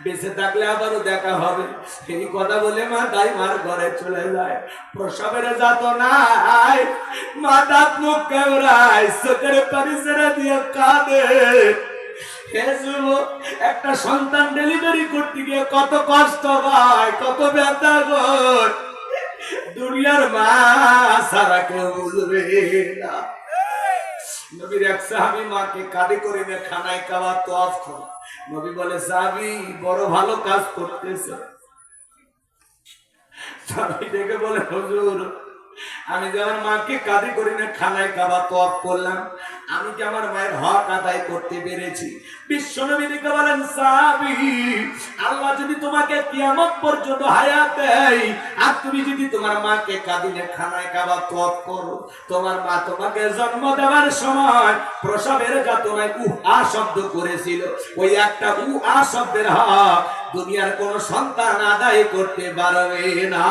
বেঁচে থাকলে আবারও দেখা হবে। এই কথা বলে মা তাই মার ঘরে চলে যায়। প্রসবের যাতনায় মা দাঁত মুখ কামড়ায়, চোখের পানি ছেড়ে দিয়ে কাঁদে। হে যুবক, একটা সন্তান ডেলিভারি করতে গিয়ে কত কষ্ট হয়, কত ব্যথা হয়, দুনিয়ার মা সারা কেউ বুঝবে না। নবীর এক সাহাবী মাকে কাঁধে করে নিয়ে খানায় কাবা তওয়াফ করে। নবী বলে, সাহাবী বড় ভালো কাজ করতেছে। সাহাবী দেখে বলে, হুজুর আমি যে আমার মাকে কাঁধে করে নিয়ে খানায় কাবা তওয়াফ করলাম, আমি কি আমার মায়ের হক আদায় করতে পেরেছি? বিশ্বনবী দেখে বলেন, সাহাবী আল্লাহ যদি তোমাকে কিয়ামত পর্যন্ত হায়াত দেয়, আর তুমি যদি তোমার মাকে কাঁধে নিয়ে খানায় কাবা তওয়াফ করো, তোমার মা তোমাকে জন্ম দেওয়ার সময় প্রসবের যাতনায় উহা শব্দ করেছিল, ওই একটা উহা শব্দের হক দুনিয়ার কোন সন্তান আদায় করতে পারবে না।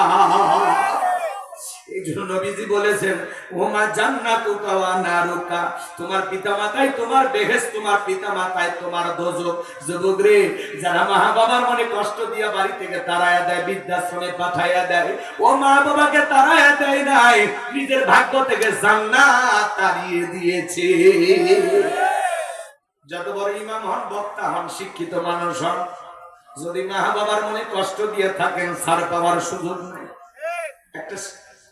এই জন্য নবীজি বলেছেন, ওমা জান্নাতুকা ওয়া নারুকা, তোমার পিতামাতাই তোমার বেহেশত, তোমার পিতামাতাই তোমার দোজখ। যুবক রে, যারা মা বাবার মনে কষ্ট দিয়া বাড়ি থেকে তাড়ায়া দেয়, বৃদ্ধাশ্রমে পাঠাইয়া দেয়, ও মা বাবাকে তাড়ায়া দেয় নাই, নিজের ভাগ্য থেকে জান্নাত তাড়িয়ে দিয়েছে। যত বড় ইমাম হন, বক্তা হন, শিক্ষিত মানুষ হন, যদি মা বাবার মনে কষ্ট দিয়ে থাকেন, ছাড় পাওয়ার সুযোগ নেই। একটা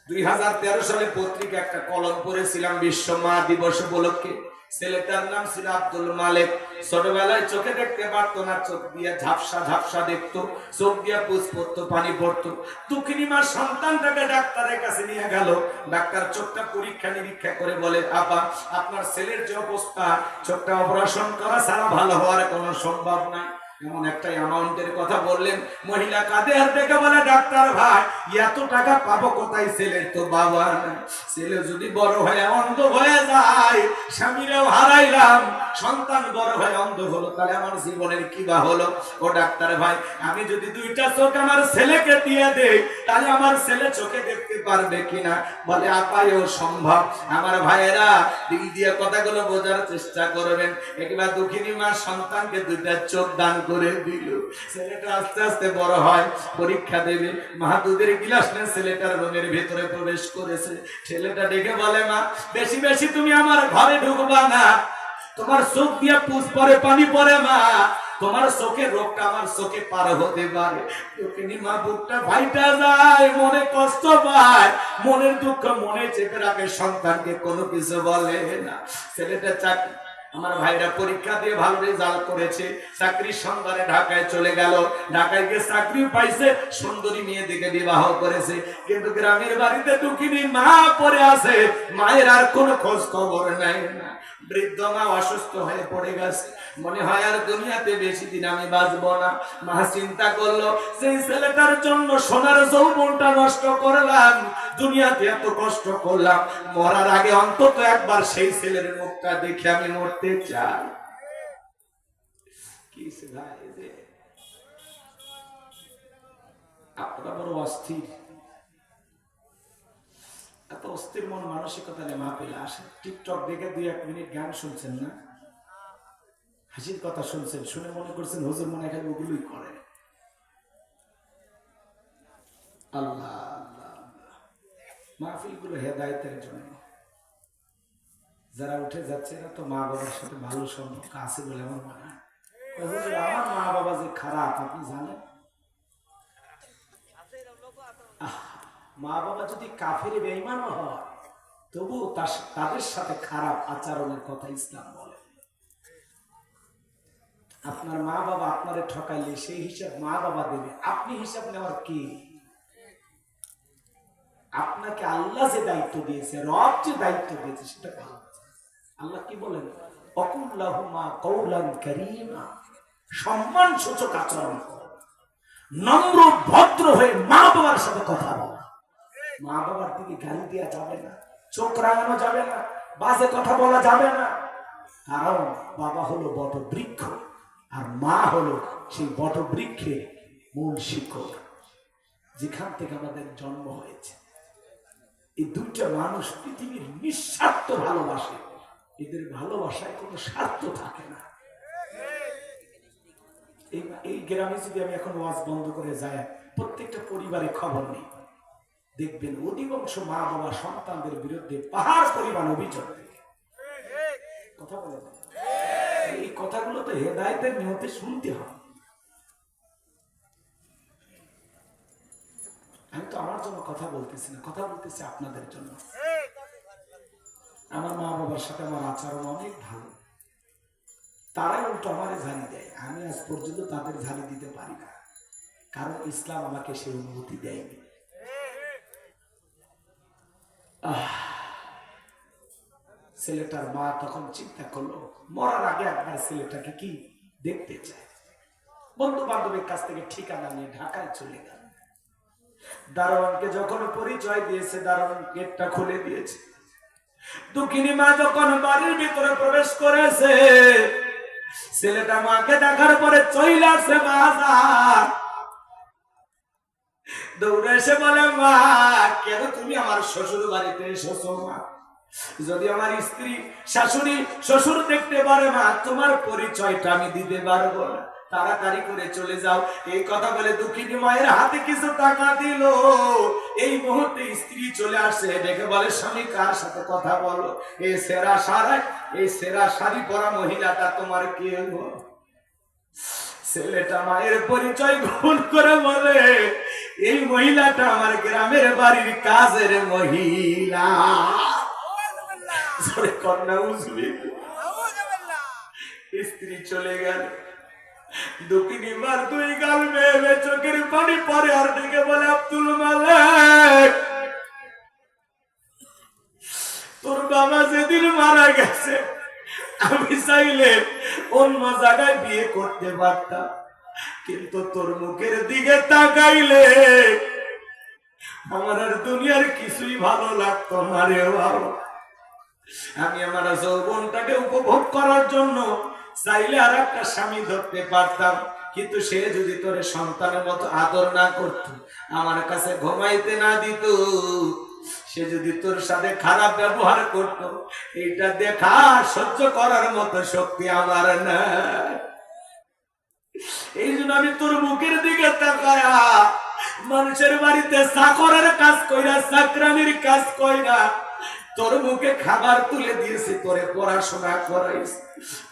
2013 সালে পত্রিকা একটা কলম পড়েছিলাম বিশ্ব মা দিবস উপলক্ষে। ছেলেটার নাম ছিল আব্দুল মালেক। ছোটবেলায় চোখে দেখতে পারতো না, চোখ দিয়ে ঝাপসা ঝাপসা দেখতো, চোখ দিয়ে পুষ পড়তো, পানি পড়তো। দুঃখিনী মা সন্তানটাকে ডাক্তারের কাছে নিয়ে গেল। ডাক্তার চোখটা পরীক্ষা নিরীক্ষা করে বলে, আপা আপনার ছেলের যে অবস্থা, চোখটা অপারেশন করা ছাড়া ভালো হওয়ার কোনো সম্ভব নাই। এমন একটা অ্যামাউন্টের কথা বললেন। মহিলা কাঁদে আর দেখে বলে, ডাক্তার ভাই এত টাকা পাবো কোথায়? ছেলের তো বাবা নাই, ছেলে যদি বড় হয়ে অন্ধ হয়ে যায়, স্বামীরেও হারাইলাম, সন্তান বড় হয়ে অন্ধ হলো, তাহলে আমার জীবনের কি বা হলো? ও ডাক্তার ভাই, আমি যদি 2টা চোখ আমার ছেলেকে দিয়ে দেই, তাহলে আমার ছেলে চোখে দেখতে পারবে কিনা? বলে, আপায়ও সম্ভব। আমার ভাইয়েরা, দিল দিয়ে কথাগুলো বোঝার চেষ্টা করবেন। একবার দুঃখিনী মা সন্তানকে 2টা চোখ দান করে দিল। ছেলেটা আস্তে আস্তে বড় হয়, পরীক্ষা দেবে। মা দুধের গিলাস নিয়ে ছেলেটার রুমের ভিতরে প্রবেশ করেছে। ছেলেটা ডেকে বলে, মা বেশি বেশি তুমি আমার ঘরে ঢুকবা না, তোমার চোখ দিয়ে পুষ পরে, পানি পরে, মা তোমার চোখের রোগটা আমার চোখে পার হতে পারে। দক্ষিণী মা বুকটা ভাইটা যায়, মনে কষ্ট পায়, মনের দুঃখ মনে চেপে রাখে, সন্তানকে কোনো কিছু বলে না। ছেলেটা চাকরি, আমার ভাইরা পরীক্ষা দিয়ে ভালো রেজাল্ট করেছে, চাকরির সন্ধানে ঢাকায় চলে গেল, ঢাকায় গিয়ে চাকরি পাইছে, সুন্দরী মেয়ে দিকে বিবাহ করেছে, কিন্তু গ্রামের বাড়িতে দুঃখিনী মা পড়ে আছে, মায়ের আর কোনো খোঁজ খবর নাই না। বৃদ্ধ মা অসুস্থ হয়ে পড়ে গেছে, মনে হয় আর দুনিয়াতে বেশি দিন আমি বাঁচবো না। মা চিন্তা করলো, সেই ছেলেটার জন্য সোনার যৌবনটা নষ্ট করলাম, দুনিয়াতে এত কষ্ট করলাম, মরার আগে অন্তত একবার সেই ছেলের মুখটা দেখে আমি মরতে চাই। কি ভাই, আপনারা বড় অস্থির, এত অস্থির মন মানসিকতা নিয়ে মাহফিলে আসে। টিকটক দেখে 2-1 মিনিট গান শুনছেন না, হাসির কথা শুনছেন, শুনে মনে করছেন হুজুর মনে খালি ওগুলোই করে। আল্লাহ আল্লাহ, মাহফিল গুলো হেদায়েতের জন্য। যারা উঠে যাচ্ছে না তো মা বাবার সাথে ভালো সম্পর্ক আছে বলে আমার মনে হয়। হুজুর আমার মা বাবা যে খারাপ আপনি জানেন? মা বাবা যদি কাফেরে বেঈমানও হয় তবু তাদের সাথে খারাপ আচরণের কথা ইসলাম বলে। আপনার মা বাবা আপনারে ঠকাইলে সেই হিসাব মা বাবা দেবে, আপনি হিসাব নেওয়ার কি? আপনাকে আল্লাহ যে দায়িত্ব দিয়েছে, রব যে দায়িত্ব দিয়েছে সেটা ভালো। আল্লাহ কি বলেন? অকুল লাহুমা কওলান কারীমা, সম্মান সূচক আচরণ করো, নম্র ভদ্র হয়ে মা বাবার সাথে কথা বলো। মা বাবার দিকে গালি দেওয়া যাবে না, চোখ রাঙানো যাবে না, বাজে কথা বলা যাবে না। কারণ বাবা হলো বট বৃক্ষ আর মা হলো সেই বট বৃক্ষের মূল শিকড়, যেখান থেকে আমাদের জন্ম হয়েছে। এই দুইটা মানুষ পৃথিবীর নিঃস্বার্থ ভালোবাসে, এদের ভালোবাসায় কোনো স্বার্থ থাকে না। এই গ্রামে যদি আমি এখন ওয়াজ বন্ধ করে যাই, প্রত্যেকটা পরিবারে খবর নেই, দেখবেন অধিকাংশ মা বাবা সন্তানদের বিরুদ্ধে পাহাড় পরিমাণ অভিযোগ। কথা বলে এই কথাগুলো তো হেদায়েতের নিয়তে শুনতে হয়। আমি তো আমার জন্য কথা বলতেছি না, কথা বলতেছি আপনাদের জন্য। আমার মা বাবার সাথে আমার আচরণ অনেক ভালো, তারাই উল্টো আমারে ঝালি দেয়, আমি আজ পর্যন্ত তাদের ঝালি দিতে পারি না, কারণ ইসলাম আমাকে সেই অনুমতি দেয়নি। ছেলেটার মা তখন চিন্তা করলো, মরার আগে একবার ছেলেটাকে কি দেখতে চায়। বন্ধু বান্ধবের কাছ থেকে ঠিকানা নিয়ে ঢাকায় চলে গেল। দারোয়ানকে যখন পরিচয় দিয়েছে, দারোয়ান গেটটা খুলে দিয়েছে। দুঃখিনী মা যখন বাড়ির ভিতরে প্রবেশ করেছে, ছেলেটা মাকে দেখার পরে চলে আসে বাজার, দৌড়ে এসে বলে, মা কেন তুমি আমার শ্বশুর বাড়িতে এসেছো? মা যদি আমার স্ত্রী শাশুড়ি শ্বশুর দেখতে পারে, মা তোমার পরিচয়টা আমি দিতে পারবো না, তাড়াতাড়ি করে চলে যাও। এই কথা বলে দুঃখিনী মায়ের হাতে কিছু টাকা দিল। এই মুহূর্তে স্ত্রী চলে আসে, দেখে বলে, স্বামী কার সাথে কথা বলো? এই সেরা শাড়ি পরা মহিলাটা তোমার কে? ছেলেটা মায়ের পরিচয় গোপন করে বলে, এই মহিলাটা আমার গ্রামের বাড়ির কাজের মহিলা। স্ত্রী চলে গেল, দুঃখিনী মার 2 গাল বেয়ে চোখের পানি পরে আর ডেকে বলে, আব্দুল মালিক, তোর বাবা যেদিন মারা গেছে আমি চাইলে অন্য জায়গায় বিয়ে করতে পারতাম, কিন্তু তোর মুখের দিকে তাকাইলে আমার আর দুনিয়ার কিছুই ভালো লাগতো না রে বাবা। আমি আমার যৌবনটাকে উপভোগ করার জন্য চাইলে আর একটা স্বামী ধরতে পারতাম, কিন্তু সে যদি তোর সন্তানের মতো আদর না করত, আমার কাছে ঘুমাইতে না দিত, সে যদি তোর সাথে খারাপ ব্যবহার করত, এটা দেখা সহ্য করার মতো শক্তি আমার না। এই জন্য আমি তোর মুখের দিকে তাকায়া মানুষের বাড়িতে চাকরের কাজ কইরা, চাকরানির কাজ কইরা তোর মুখে খাবার তুলে দিয়েছি, তোরে পড়াশোনা করাইছি,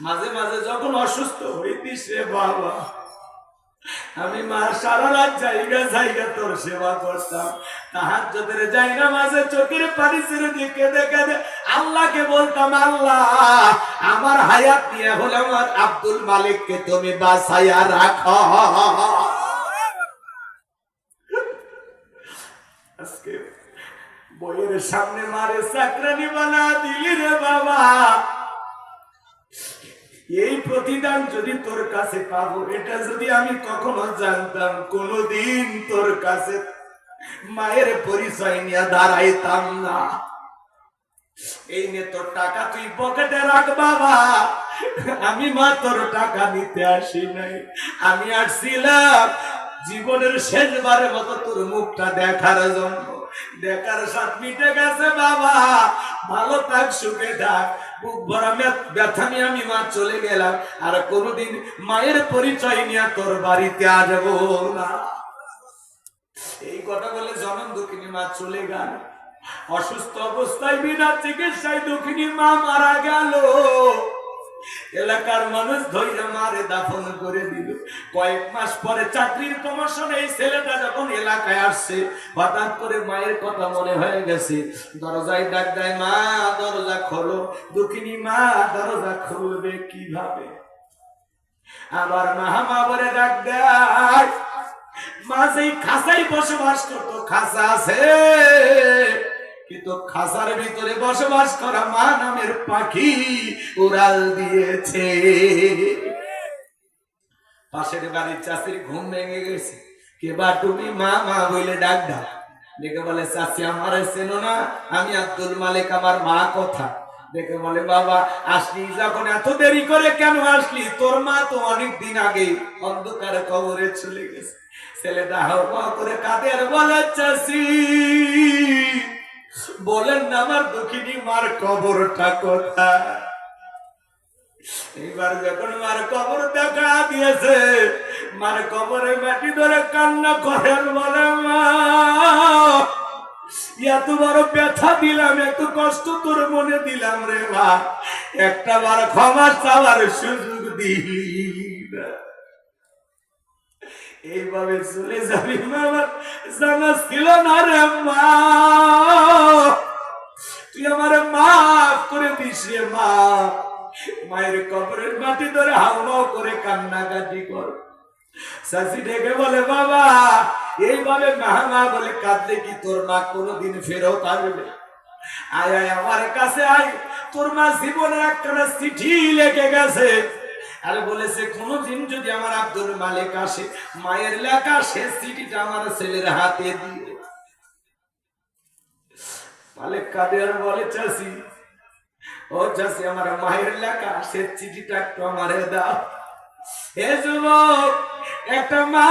মাঝে মাঝে যখন অসুস্থ হইতিস রে বাবা, আমি মা সারা রাত জায়গা তোর সেবা করতাম, তাহাজ্জুদের জায়গা মাঝে চোখের পানি ছেড়ে দিয়ে কেঁদে কেঁদে আল্লাহকে বলতাম, আল্লাহ আমার হায়াত নিয়ে হলে আমার আব্দুল মালিককে তুমি বাঁচাইয়া রাখো। আজকে বইয়ের সামনে মারে চাকরানি বানা দিলি রে বাবা, এই প্রতিদান যদি তোর কাছে পাবো, এটা যদি আমি কখনো জানতাম, কোনদিন তোর কাছে মায়ের পরিচয় নিয়ে দাঁড়াইতাম না। এই নে তোর টাকা, তুই পকেটে রাখ বাবা, আমি মা তোর টাকা নিতে আসি নাই, আমি আসছিলাম জীবনের শেষবারের মতো তোর মুখটা দেখার জন্য। দেখার স্বাদ মিটে গেছে বাবা, ভালো থাক, সুখে থাক, বুক ভরা ব্যথা নিয়ে আমি মা চলে গেলাম, আর কোনদিন মায়ের পরিচয় নিয়ে তোর বাড়িতে আসবো না। এই কথা বলে জনম দুঃখিনী মা চলে গেল। অসুস্থ অবস্থায় বিনা চিকিৎসায় দুঃখিনী মা মারা গেল। এলাকার মানুষ ধৈর্য মারে দাফন করে দিল। কয়েক মাস পরে চাকরির প্রমোশনে এই ছেলেটা যখন এলাকায় আসছে, হঠাৎ করে মায়ের কথা মনে হয়ে গেছে। দরজায় ডাক দেয়, মা দরজা খোলো। দুঃখিনী মা দরজা খুলবে কিভাবে? আবার মা বলে ডাক দেয়। মা সেই খাঁচাই বসবাস করতো, খাঁচা আছে কিন্তু খাঁচার ভিতরে বসবাস করা মা নামের পাখি উড়াল দিয়েছে। পাশের বাড়ির চাষির ঘুম ভেঙে গেছে, কে বা তুমি? মা মা বলে ডাক দাও। দেখে বলে, চাষি আমার চেনো না? আমি আব্দুল মালিক, আমার মা কথা। দেখে বলে, বাবা আসলি যখন এত দেরি করে কেন আসলি? তোর মা তো অনেক দিন আগে অন্ধকারে কবরে চলে গেছে। ছেলেটা হাওয়া করে কাঁদে আর বলে, চাষি বলেন না আমার দুঃখিনী মার কবরটা কোথায়? এইবার যখন মার কবর দেখা দিয়েছে, মার কবরে মাটি ধরে কান্না করেন, বলে, মা এত বড় ব্যথা দিলাম, এত কষ্ট তোর মনে দিলাম রে মা, একটা বার ক্ষমা চাওয়ার সুযোগ দিলি না। এইভাবে চলে যাবি মা, জানা ছিল না রে মা, তুই আমার মাফ করে দিস রে মা। মায়ের কবরের মাটি ধরে হাওমাও করে কান্নাকাটি কর। চাচি ডেকে বলে, বাবা এইভাবে মা বলে কাঁদলে কি তোর মা কোনোদিন ফেরত আসবে? আয় আয় আমার কাছে আয়, তোর মা জীবনে একটা চিঠি লেখে গেছে, আর বলেছে কোনদিন যদি আমার আব্দুল মালিক আসে, মায়ের লেখা শেষ চিঠিটা আমার ছেলের হাতে দিয়ে। মালিক কাঁদে আর বলে, চাচি ও চাচি, আমার মায়ের লেখা শেষ চিঠিটা একটু আমারে দাও। হে যুবক, একটা মা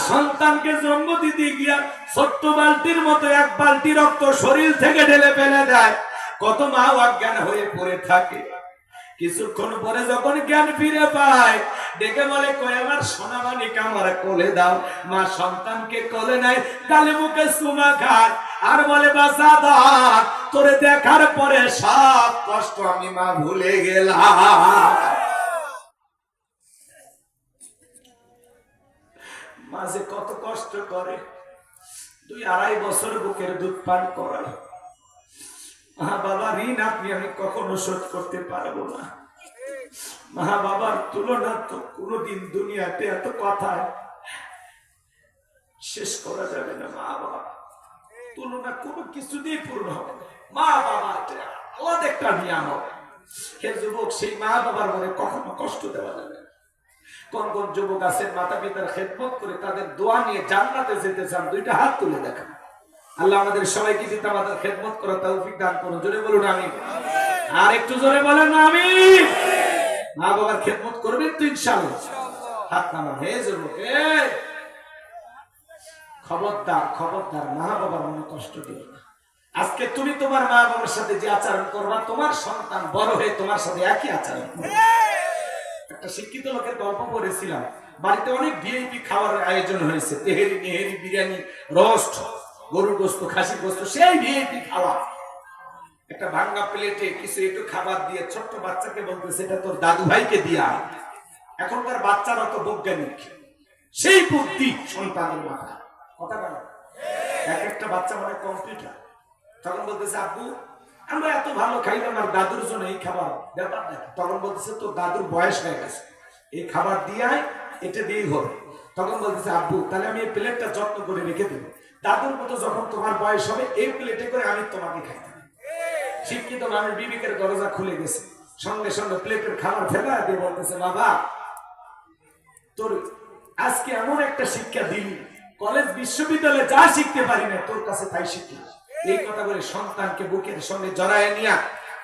সন্তানকে জন্ম দিতে গিয়া ছোট্ট বালতির মতো এক বালতি রক্ত শরীর থেকে ঢেলে ফেলে দেয়। কত মা অজ্ঞান হয়ে পড়ে থাকে। কিছুক্ষণ পরে যখন জ্ঞান ফিরে পায়, ডেকে বলে, কই আমার সোনা মানিক আমার কোলে দাও। মা সন্তানকে কোলে নেয়, গালে মুখে চুমা খায় আর বলে, বাঁচা দাও, তোরে দেখার পরে সব কষ্ট আমি মা ভুলে গেলাম। মাঝে কত কষ্ট করে, 2-2.5 বছর বুকের দুধ পান করায়। মা বাবার ঋণ আপনি আমি কখনো শোধ করতে পারবো না। মা বাবার তুলনা তো কোনোদিন দুনিয়াতে এত কথা শেষ করা যাবে না। মা বাবা তুলনা কোনো কিছু দিয়ে পূর্ণ হবে না। মা বাবা আলাদা একটা নিয়ামত। হে যুবক, সেই মা বাবার মনে কখনো কষ্ট দেওয়া যাবে না। কোন কোন যুবক আছেন মাতা পিতার খেদমত করে তাদের দোয়া নিয়ে জান্নাতে যেতে চান? 2টা হাত তুলে দেখান। আল্লাহ আমাদের সবাইকে পিতা মাতার খেদমত করার তৌফিক দান করুন। জোরে বলুন আমিন। আর একটু জোরে বলেন আমিন। মা বাবার খেদমত করবেন তো ইনশাআল্লাহ? হাত নামান। হে যুবক, খবরদার খবরদার, মা বাবার মনে কষ্ট দিও না। আজকে তুমি তোমার মা বাবার সাথে যে আচরণ করবা, তোমার সন্তান বড় হয়ে তোমার সাথে একই আচরণ করবে। একটা শিক্ষিত লোকের গল্প পড়েছিলাম, বাড়িতে অনেক ভিআইপি খাওয়ার আয়োজন হয়েছে, তেহেরি নেহেরি বিরিয়ানি রোস্ট, গরুর গোস্ত, খাসির গোস্ত, সেই ভিআইপি খাওয়া। একটা ভাঙা প্লেটে কিছু একটু খাবার দিয়ে ছোট্ট বাচ্চাকে বলতেছে এটা তোর দাদু ভাইকে দিয়া। এখনকার বাচ্চারা তো বৈজ্ঞানিক, সেই বুদ্ধি সন্তানের মাথা। কথা বলে এক একটা বাচ্চা মানে কম্পিউটার। তখন বলতেছে আব্বু আমরা এত ভালো খাইলাম আর দাদুর জন্য এই খাবার, ব্যাপার দেখি। তখন বলতেছে তোর দাদুর বয়স হয়ে গেছে, এই খাবার দিয়ে এটা দিয়েই হবে। তখন বলতেছে আব্বু তাহলে আমি এই প্লেটটা যত্ন করে রেখে দেবো, দাদুর মতো যখন তোমার বয়স হবে এই প্লেটে করে আমি তোমাকে খাইতে। শিক্ষিত মানুষ বিবেকের দরজা খুলে গেছে, সঙ্গে সঙ্গে প্লেটের খাবার ফেলা দিয়ে বলতেছে বাবা তোর আজকে এমন একটা শিক্ষা দিলি, কলেজ বিশ্ববিদ্যালয়ে যা শিখতে পারি না তোর কাছে তাই শিখি। এই কথা বলে সন্তানকে বুকের সঙ্গে জড়ায় নিয়ে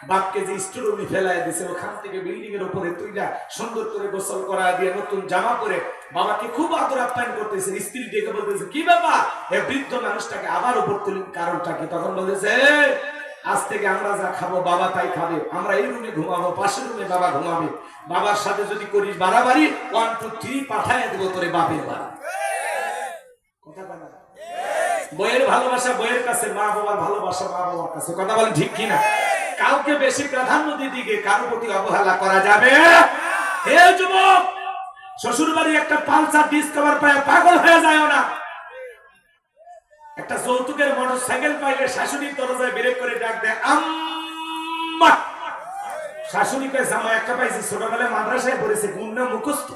বাপকে যে স্টোরুমে ফেলায় দিছে, ওখান থেকে বিল্ডিং এর উপরে তুইলা সুন্দর করে গোসল করা দিয়ে নতুন জামা পরে বাবাকে খুব আদর আপ্যায়ন করতেছে। স্ত্রী ডেকে বলতেছে কি বাবা এই বৃদ্ধ মানুষটাকে আবার উপর তুলি, কারণটা কি? তখন বলতেছে আজ থেকে আমরা যা খাবো বাবা তাই খাবে, আমরা এই রুমে ঘুমাবো, পাশের রুমে বাবা ঘুমাবে, বাবার সাথে যদি করিস বাড়াবাড়ি 1 2 3 পাঠায় দেবো তোরে বাপের বাড়ি। কথা বলে বইয়ের ভালোবাসা বইয়ের কাছে, মা বাবার ভালোবাসা মা বাবার কাছে। কথা বলেন ঠিক কিনা? কাউকে বেশি প্রাধান্য দিদিকে কারো প্রতি অবহেলা করা যাবে। হে যুবক, শ্বশুর বাড়ি একটা পালসার ডিসকভার পায় পাগল হয়ে যায় না। একটা যৌতুকের মোটরসাইকেল পাইলে শাশুড়ির দরজায় ব্রেক করে ডাক দেয় আম্মা। শাশুড়ি কয় জামা একটা পাইছি, ছোটবেলায় মাদ্রাসায় পড়েছে, গুণনা মুখস্থ।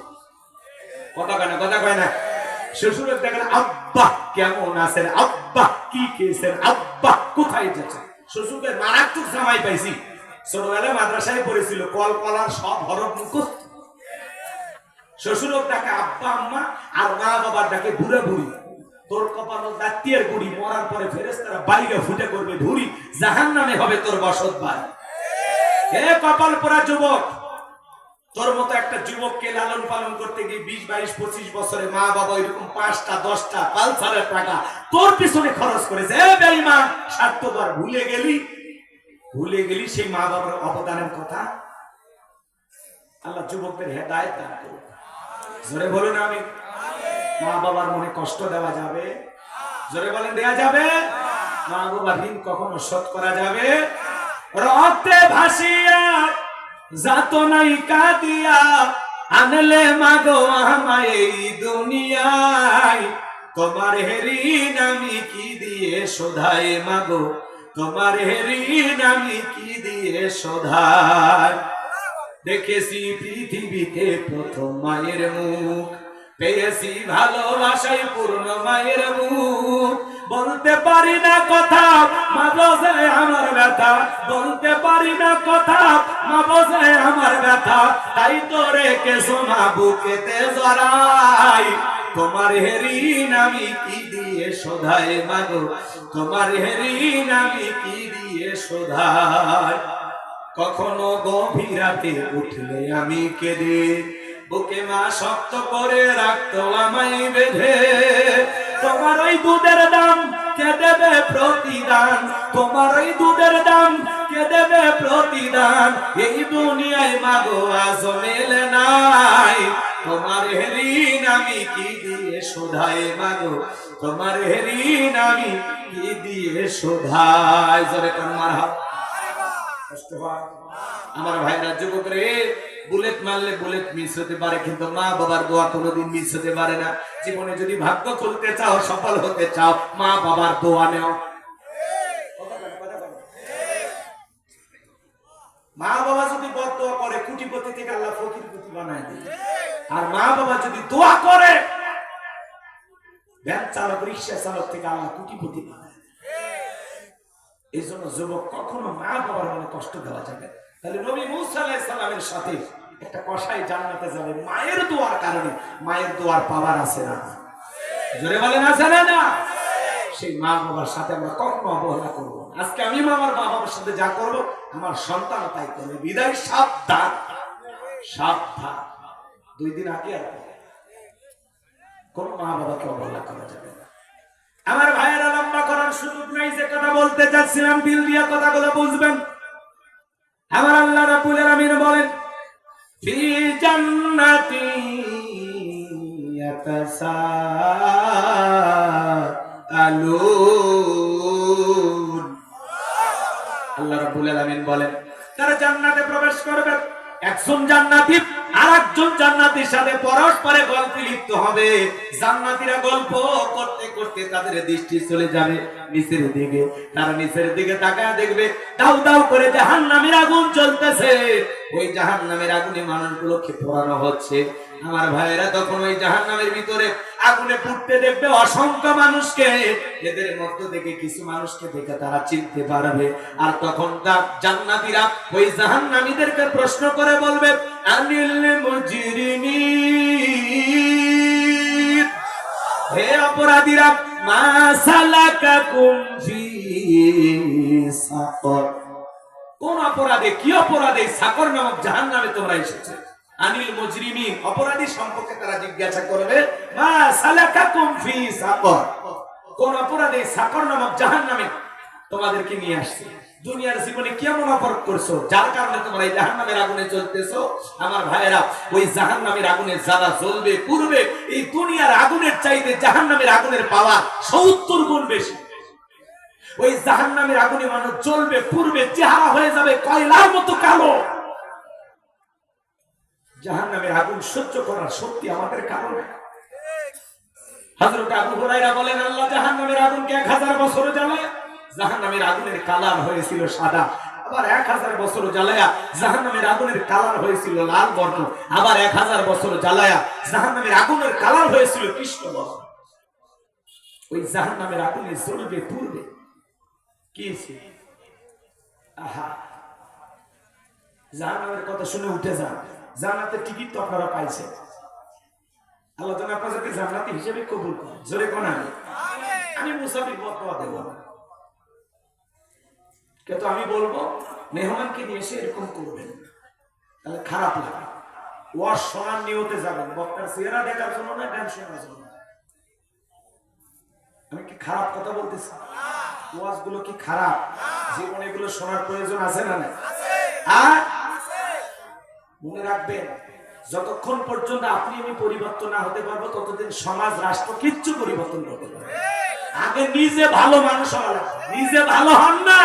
কথা কয় না, কথা কয় না। শ্বশুরের দেখেন আব্বা কেমন আছেন, আব্বা কি খেয়েছেন, আব্বা কোথায় যাচ্ছেন। শ্বশুরকে মারাত্মক জামাই পাইছি, ছোটবেলায় মাদ্রাসায় পড়েছিল, কল কলার সব হরফ মুখস্থ। শ্বশুরক ডাকে আব্বা আম্মা, আর মা বাবার ডাকে বুড়া বুড়ি। তোর কপাল দাঁতিয়ার গুড়ি, মরার পরে ফেরেশতারা বাইরে ফুটে করবে ধুরি, জাহান্নামে হবে তোর বসত বাড়ি। হে কপাল পোড়া যুবক, তোর মতো একটা যুবককে লালন পালন করতে গিয়ে 20 22 25 বছরে মা বাবা এরকম 5টা 10টা পালসারের টাকা তোর পিছনে খরচ করেছে। এ বেঈমান স্বার্থপর, ভুলে গেলি সেই মা বাবার অবদানের কথা। আল্লাহ যুবকদের হেদায়েত দান করুন। জোরে বলুন আমি। মা বাবার মনে কষ্ট দেওয়া যাবে? জোরে বলেন দেয়া যাবে? মা বাবার ঋণ কখনো শোধ করা যাবে? রক্তে ভাসিয়া যাত নাই কাঁদিয়া আনলে মাগো আমায় এই দুনিয়ায়, তোমার ঋণ আমি কি দিয়ে শোধাই মাগো, তোমার ঋণ আমি কি দিয়ে শোধাই। দেখেছি পৃথিবীতে প্রথম মায়ের মুখ, পেয়েছি ভালোবাসায় পূর্ণ মায়ের মুখ। বলতে পারি না কথা মা বোঝে আমার ব্যথা, বলতে পারি না কথা মা বোঝে আমার ব্যথা, তাই তো রেখেছো মা বুকেতে জড়াই, তোমার ঋণ আমি কি দিয়ে শোধাই মাগো, তোমার ঋণ আমি কি দিয়ে শোধাই। কখনো গভীর রাতে উঠলে আমি কেঁদে, বুকে মা শক্ত করে রাখতো আমায় বেঁধে, তোমার ওই দুধের দাম কে দেবে প্রতিদান, তোমার ওই দুধের দাম কে দেবে প্রতিদান, এই দুনিয়ায় মাগো আজ মেলে নাই, তোমার ঋণ আমি কি দিয়ে শোধাই মাগো, তোমার ঋণ আমি কি দিয়ে শোধাই। জোরে তোমার আমার ভাইরা যুবক রে, বুলেট মারলে বুলেট মিস হতে পারে, কিন্তু মা বাবার দোয়া কোনোদিন মিস হতে পারে না। জীবনে যদি ভাগ্য খুলতে চাও, সফল হতে চাও, মা বাবার দোয়া নেও। মা বাবা যদি বদদোয়া করে, কোটিপতি থেকে আল্লাহ ফকিরপতি বানায় দেয়। আর মা বাবা যদি দোয়া করে, ভ্যান চালক রিক্সা চালক থেকে আল্লাহ কোটিপতি বানায়। এই জন্য যুবক কখনো মা বাবার মনে কষ্ট দেওয়া যাবে। তাহলে নবী মুসা আলাইহিস সালামের সাথে একটা কসাই জান্নাতে যাবে মায়ের দোয়ার কারণে। মায়ের দোয়ার পাওয়ার আছে না? জোরে বলেন আছে না? সেই মা বাবার সাথে আমরা কখনো অবহেলা করবো না। আজকে আমি আমার মা বাবার সাথে যা করবো আমার সন্তান তাই করবে। বিদায় সাবধান, সাবধান। 2 দিন আগে আর কোন মা বাবাকে অবহেলা করা যাবে না। আমার ভাইয়েরা লম্বা করার সুযোগ নাই, যে কথা বলতে চাচ্ছিলাম দিল দিয়ে কথাগুলো বুঝবেন। আমার আল্লাহ রাব্বুল আলামিন বলেন ফি জান্নাতি ইয়াতাসাআলুন। আল্লাহ রাব্বুল আলামিন বলেন তারা জান্নাতে প্রবেশ করবে, একজন জান্নাতি আরেকজন জান্নাতীর সাথে পরস্পরে গল্পে লিপ্ত হবে। জান্নাতীরা গল্প করতে করতে তাদের দৃষ্টি চলে যাবে নিচের দিকে, তারা নিচের দিকে তাকায় দেখবে দাউ দাউ করে জাহান্নামের আগুন জ্বলতেছে। ওই জাহান্নামের আগুনে মানুষগুলোকে পোড়ানো হচ্ছে। আমার ভাইয়েরা তখন ওই জাহান্নামের ভিতরে আগুনে পুড়তে দেখবে অসংখ্য মানুষকে। এদের মধ্য থেকে কিছু মানুষকে দেখে তারা চিনতে পারবে। আর তখন জান্নাতীরা ওই জাহান্নামীদেরকে প্রশ্ন করে বলবে আনিল মুজরিমিন, হে অপরাধীরা, মা সালাকাকুম ফি সাকর, কোন অপরাধে, কি অপরাধে সাকর নামক জাহান্নামে তোমরা এসেছো? আনিল মুজরিমিন, অপরাধী সম্পর্কে তারা জিজ্ঞাসা করবে মা সালাকাকুম ফি সাকর, কোন অপরাধে সাকর নামক জাহান্নামে তোমাদেরকে নিয়ে আসছে? দুনিয়ার জীবনে কেমন অপরাধ করছো যার কারণে তোমরা এই জাহান্নামের আগুনে জ্বলতেছো? আমার ভাইয়েরা, ওই জাহান্নামের আগুনে যারা জ্বলবে পুড়বে, এই দুনিয়ার আগুনের চাইতে জাহান্নামের আগুনের পাওয়ার 70 গুণ বেশি। ওই জাহান্নামের আগুনে মানুষ জ্বলবে পুড়বে, চেহারা হয়ে যাবে কয়লার মতো কালো। জাহান্নামের আগুন সহ্য করার শক্তি আমাদের কারো নেই। হযরত আবু হুরায়রা বলেন আল্লাহ জাহান্নামের আগুনকে 1000 বছর জ্বালায়, জাহান্নামের আগুনের কালার হয়েছিল সাদা। আবার 1000 বছর জ্বালায়া জাহান্নামের আগুনের কালার হয়েছিল লাল বর্ণ। আবার 1000 বছর জ্বালায়া জাহান্নামের আগুনের কালার হয়েছিল কৃষ্ণ বর্ণ। ওই জাহান্নামের আগুনে জ্বলবে পুড়বে কি? আহা, জাহান্নামের কথা শুনে উঠে যান। জান্নাতের টিকিট তো আপনারা পাইছেন। আল্লাহ তাআলা আপনাদেরকে জান্নাতি হিসেবে কবুল করেন। জোরে কোন আমি মুসাফির বদদোয়া দেব না, কিন্তু আমি বলবো মেহমানকে নিয়ে এসে এরকম করবেন, তাহলে খারাপ লাগে। ওয়াজ শোনার নিয়তে যাবেন, বক্তার চেহারা দেখার জন্য না, গান শোনার জন্য। আমি কি খারাপ কথা বলতেছি? ওয়াজ গুলো কি খারাপ? জীবনে এগুলো শোনার প্রয়োজন আছে না? আর মনে রাখবেন, যতক্ষণ পর্যন্ত আপনি আমি পরিবর্তন না হতে পারবো ততদিন সমাজ রাষ্ট্র কিচ্ছু পরিবর্তন করতে পারবে। আগে নিজে ভালো মানুষ হওয়া লাগবে। নিজে ভালো হন না,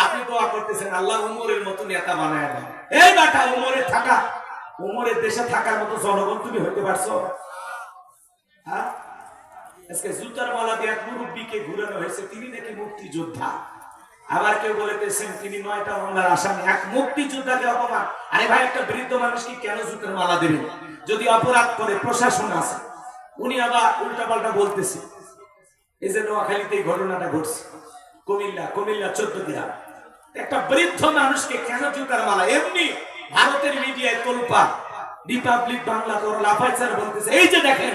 আপনি দোয়া করতেছেন আল্লাহ উমরের মতো নেতা বানায় দেন। এই বেটা, উমরের দেশে থাকার মতো জনগণ তুমি হইতে পারছো? হ্যাঁ, আজকে জুতার মালা দিয়ে এক মুরব্বীকে ঘুরানো হয়েছে, তিনি নাকি মুক্তিযোদ্ধা। আবার কেউ বলেছেন তিনি 9টা মামলার আসামি। এক মুক্তিযোদ্ধাকে অপমান। আরে ভাই, একটা বৃদ্ধ মানুষকে কেন জুতার মালা দেবেন? যদি অপরাধ করে প্রশাসন আছে, উনি আবার উল্টাপাল্টা বলতেছে। এই যে নোয়াখালীতে এই ঘটনাটা ঘটছে, কুমিল্লা 14 গ্রাম, একটা বৃদ্ধ মানুষকে কেন জুতার মালা? এমনি ভারতের মিডিয়ায় তোলপা, রিপাবলিক বাংলা লাফাইচার বলতেছে, এই যে দেখেন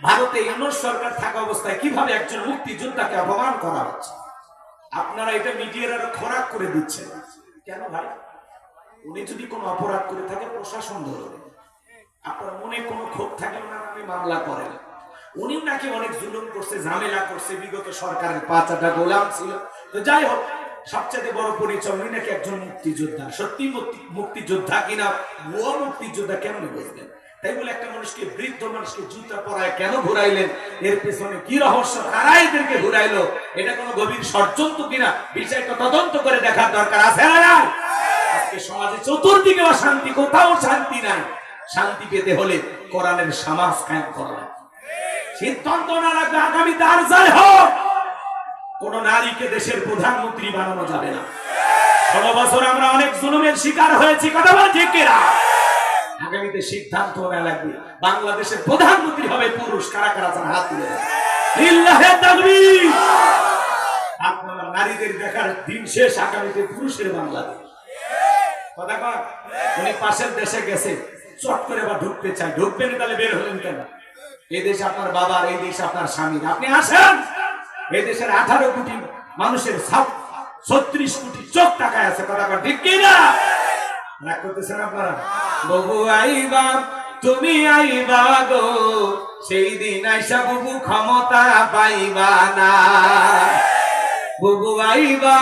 ভারতে ইউনূস সরকার থাকা অবস্থায় কিভাবে একজন মুক্তিযোদ্ধাকে অপমান করা হচ্ছে। আপনারা এটা মিডিয়ার খোরাক করে দিচ্ছেন কেন ভাই? উনি যদি কোনো অপরাধ করে থাকে প্রশাসন ধরবে। আপনার মনে কোনো ক্ষোভ থাকলে না আপনি মামলা করেন। উনি নাকি অনেক জুলুম করছে, ঝামেলা করছে, বিগত সরকারের 5টা গোলাম ছিল। তো যাই হোক, সবচেয়ে বড় পরিচয় উনি নাকি একজন মুক্তিযোদ্ধা। সত্যি মুক্তিযোদ্ধা কিনা ভুয়া মুক্তিযোদ্ধা কেমন বুঝবেন? তাই বলে একটা মানুষকে, বৃদ্ধ মানুষকে জুতা পরায় কেন ঘুরাইলেন? এর পেছনে কি রহস্য? কারা এদেরকে ঘুরাইলো? এটা কোনো গভীর ষড়যন্ত্র কিনা বিষয়টা তদন্ত করে দেখার দরকার আছে না? আজকে সমাজে চতুর্দিকে অশান্তি, কোথাও শান্তি নাই। শান্তি পেতে হলে কোরআনের সমাজ কায়েম করা। সিদ্ধান্ত না রাখলে আগামীতে আর যাই হোক, কোন নারীকে দেশের প্রধানমন্ত্রী বানানো যাবে না। 16 বছর আমরা অনেক জুলুমের শিকার হয়েছি, কথা বল ঠিক কিনা? আগামীতে সিদ্ধান্ত নেওয়া লাগবে, বাংলাদেশের প্রধানমন্ত্রী হবে পুরুষ। কারা কারা চান হাত তুলে দেন। লিল্লাহে তাকবীর। আপনারা নারীদের দেখার দিন শেষ, আগামীতে পুরুষের বাংলাদেশ। কথা কয়, উনি পাশের দেশে গেছে, চট করে বা ঢুকতে চাই, ঢুকবেন তাহলে বের হলেন কেন? এই দেশে আপনার বাবার, এই দেশে আপনার স্বামীর, আপনি আসেন। এই দেশের 18 কোটি মানুষের 36 কোটি চোখ টাকায় আছে। কথা কয় ঠিক কিনা? রাগ করতেছেন আপনারা? বহু আইবা তুমি আইবা গো, সেই দিন আইসা বুবু ক্ষমতা পাইবা না। বুবু আইবা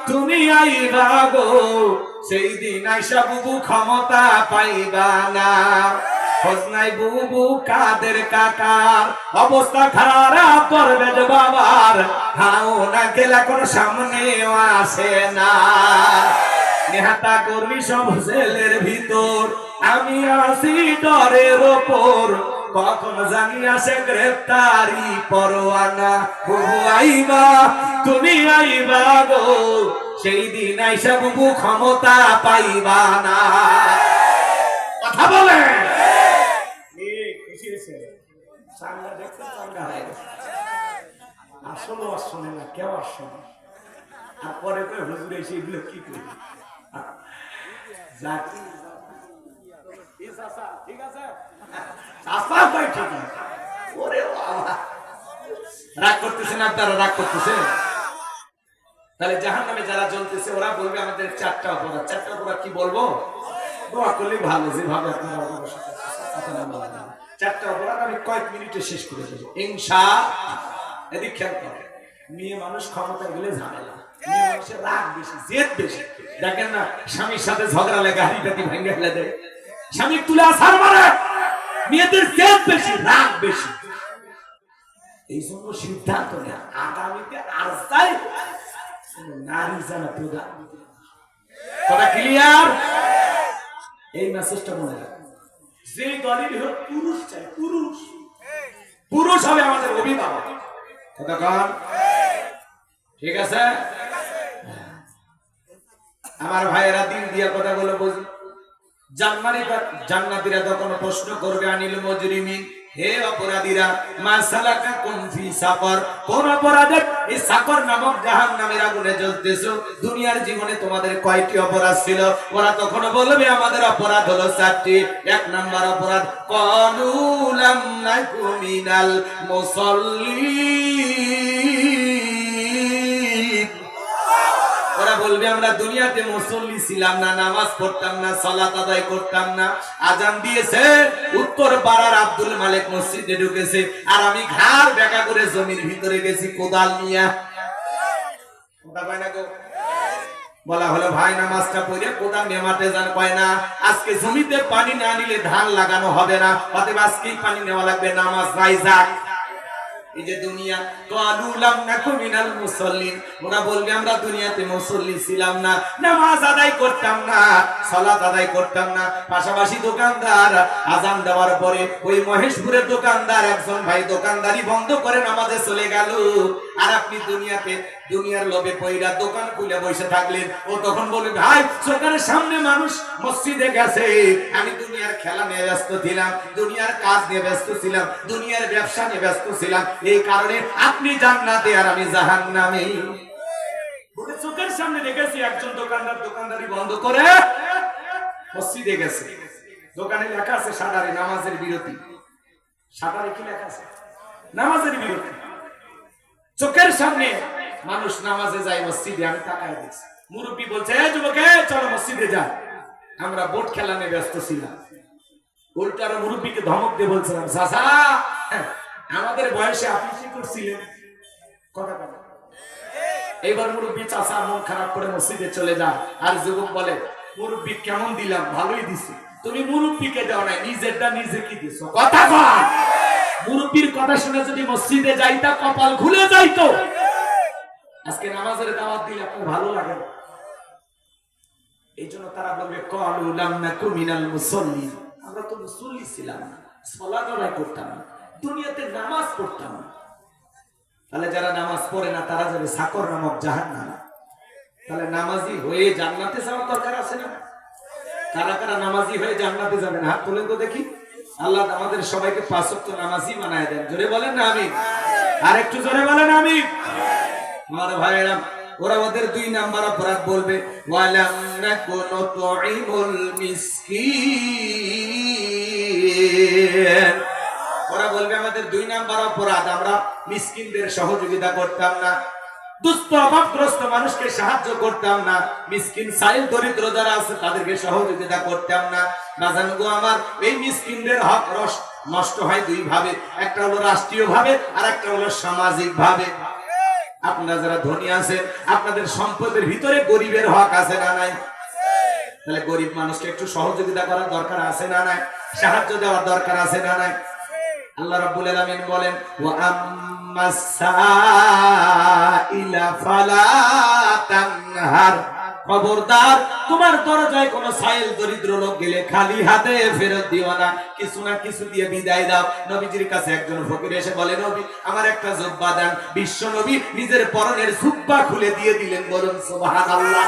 তুমি আইবা গো, সেই দিন আইসা বুবু ক্ষমতা পাইবা না। খোঁজ নাই বুবু কাদের কাকার, অবস্থা খারাপ করবে যে বাবার, হাও না গেলা কোন সামনেও আসে না। নেহাতা কর্মী সব জেলের ভিতর, আমি আছি ডরের ওপর, কখন জানি আসে গ্রেফতারি পরোয়ানা। বুবু আইবা, তুমি আইবা গো, সেই দিন আইসা বুবু ক্ষমতা পাইবা না। কথা বলে আসলে আসলে না, কেউ আসলে আর পরে কই হুজুর এসে এগুলো কি করি। ঠিক আছে, রাগ করতেছেন আপনারা, রাগ করতেছেন। তাহলে জাহান্নামে যারা জ্বলতেছে ওরা বলবে আমাদের 4টা অপরাধ। 4টা অপরাধ কি বলবো? দোয়া করলে ভালো, যেভাবে আপনারা 4টা অপরাধ আমি কয়েক মিনিটে শেষ করে দেবো ইনশাআল্লাহ। এদিক খেয়াল করে, মেয়ে মানুষ ক্ষমতায় গেলে ঝামেলা, মেয়ে মানুষের রাগ বেশি, জেদ বেশি। দেখেন না, স্বামীর সাথে ঝগড়া লেগে হাড়ি পাতি ভেঙে ফেলে দেয়, স্বামী তুলে আসার মানে। মেয়েদের জেদ বেশি, রাগ বেশি। এই জন্য সিদ্ধান্ত নেয় আগামীতে আর চাই নারী জানা প্রধান। কথা ক্লিয়ার? এই মেসেজটা মনে রাখবেন। যে দলের হোক পুরুষ চাই, পুরুষ পুরুষ হবে আমাদের অভিভাবক। কথা কন ঠিক আছে? আমার ভাইয়েরা দিন দিয়া কথাগুলো বুঝি। জান্নাতীরা তখন প্রশ্ন করবে আনিল মুজরিমিন, হে অপরাধীরা, মা সালাকাকুম ফি সাকর, কোন অপরাধে এই সাকর নামক জাহান্নামের আগুনে জ্বলতেছো? দুনিয়ার জীবনে তোমাদের কয়টি অপরাধ ছিল? ওরা তখন বলবে আমাদের অপরাধ হলো 4টি। 1 নাম্বার অপরাধ, ক্বালু লাম নাকু মিনাল মুসাল্লিন। ওরা বলবে আমরা দুনিয়াতে মুসল্লি ছিলাম না, নামাজ পড়তাম না, সালাত আদায় করতাম না। আজান দিয়েছে, উত্তর পাড়ার আব্দুল মালিক মসজিদে ঢুকেছে, আর আমি ঘাড় বেঁকা করে জমির ভিতরে গেছি কোদাল নিয়ে। বলা হলো ভাই নামাজটা পড়ে কোদাল নিয়ে মাঠে যান, কয় না আজকে জমিতে পানি না নিলে ধান লাগানো হবে না, অতএব আজকেই পানি নেওয়া লাগবে, নামাজ নাই যাক। এই যে দুনিয়া, ক্বালু লাম নাকু মিনাল মুসাল্লিন, ওরা বলবে আমরা দুনিয়াতে মুসল্লি ছিলাম না, নামাজ আদায় করতাম না, সালাত আদায় করতাম না। পাশাপাশি দোকানদার আজান দেওয়ার পরে ওই মহেশপুরের দোকানদার একজন ভাই দোকানদারি বন্ধ করে নামাজে চলে গেল, আর আপনি দুনিয়াতে দুনিয়ার লোভে পয়রা দোকান খুলে বসে থাকলেন। ও তখন বলবে ভাই সরকারের সামনে মানুষ মসজিদে গেছে, আমি দুনিয়ার খেলা নিয়ে ব্যস্ত ছিলাম, দুনিয়ার কাজ নিয়ে ব্যস্ত ছিলাম, দুনিয়ার ব্যবসা নিয়ে ব্যস্ত ছিলাম, এই কারণে আপনি জান্নাতে আর আমি জাহান্নামে। চোখের সামনে দেখেছি একজন দোকানদার দোকানদারি বন্ধ করে মসজিদে গেছে, দোকানে লেখা আছে শাটারে নামাজের বিরতি। শাটারে কি লেখা আছে? নামাজের বিরতি। চোখের সামনে মানুষ নামাজে যায় মসজিদে, আমি তাকায় দেখছি। মুরব্বী বলছে যুবকে চলো মসজিদে যা, আমরা বোট খেলা নিয়ে ব্যস্ত ছিলাম। উল্টার মুরব্বীকে ধমক দিয়ে বলছিলাম চাচা আমাদের বয়সে আপনি কি করছিলেন? কথা কথা। এইবার মুরব্বী চাচা মন খারাপ করে মসজিদে চলে যায়, আর যুবক বলে মুরব্বী কেমন দিলাম? ভালোই দিছি। তুমি মুরব্বীকে দাও নাই, নিজেরটা নিজে কি দিছো? কথা কয়। মুরব্বীর কথা শুনে যদি মসজিদে যাইতা কপাল খুলে যাইতো। আজকে নামাজের দাওয়াত দিলে আপনার ভালো লাগে না, এই জন্য তারা বলবে ক্বালু লাম নাকু মিনাল মুসাল্লিন, আমরা তো মুসল্লি ছিলাম না, সালাত আদায় করতাম না, দুনিয়াতে নামাজ পড়তাম না। তাহলে যারা নামাজ পড়ে না তারা যাবে সাকর নামক জাহান্নামে। তাহলে নামাজি হয়ে জান্নাতে যাওয়ার দরকার আছে না? কারা কারা নামাজি হয়ে জান্নাতে যাবেন হাত তুলে তো দেখি। আল্লাহ আমাদের সবাইকে 5 ওয়াক্ত নামাজি বানায় দেন। জোরে বলেন না আমিন। আর একটু জোরে বলেন আমিন। আমার ভাইরা, ওরা ওদের 2 নাম্বার অপরাধ বলবে, ওয়ালাম নাকুনু তুইমুল মিসকিন। ওরা বলবে আমাদের 2 নাম্বার অপরাধ, আমরা মিসকিনদের সহযোগিতা করতাম না, দুস্থ অভাবগ্রস্ত মানুষকে সাহায্য করতাম না, মিসকিন সাইল দরিদ্র যারা আছে তাদেরকে সহযোগিতা করতাম না। বাজান গো আমার, এই মিসকিনদের হক নষ্ট হয় 2 ভাবে, একটা হলো রাষ্ট্রীয় ভাবে আর একটা হলো সামাজিক ভাবে। আপনারা যারা ধনী আছেন আপনাদের সম্পদের ভিতরে গরিবের হক আছে না নাই? তাহলে গরিব মানুষকে একটু সহযোগিতা করার দরকার আছে না নাই? সাহায্য দেওয়ার দরকার আছে না নাই? আল্লাহ রাব্বুল আলামিন বলেন ওয়া আম্মাস সাইলা ফালা তানহার, খবরদার তোমার দরজায় কোন সাইল দরিদ্র লোক গেলে খালি হাতে ফেরত দিও না, কিছু না কিছু দিয়ে বিদায় দাও। নবীজির কাছে একজন ফকির এসে বলে, নবী আমার একটা জুব্বা দেন। বিশ্ব নবী নিজের পরনের জুব্বা খুলে দিয়ে দিলেন। বলুন সুবহানাল্লাহ।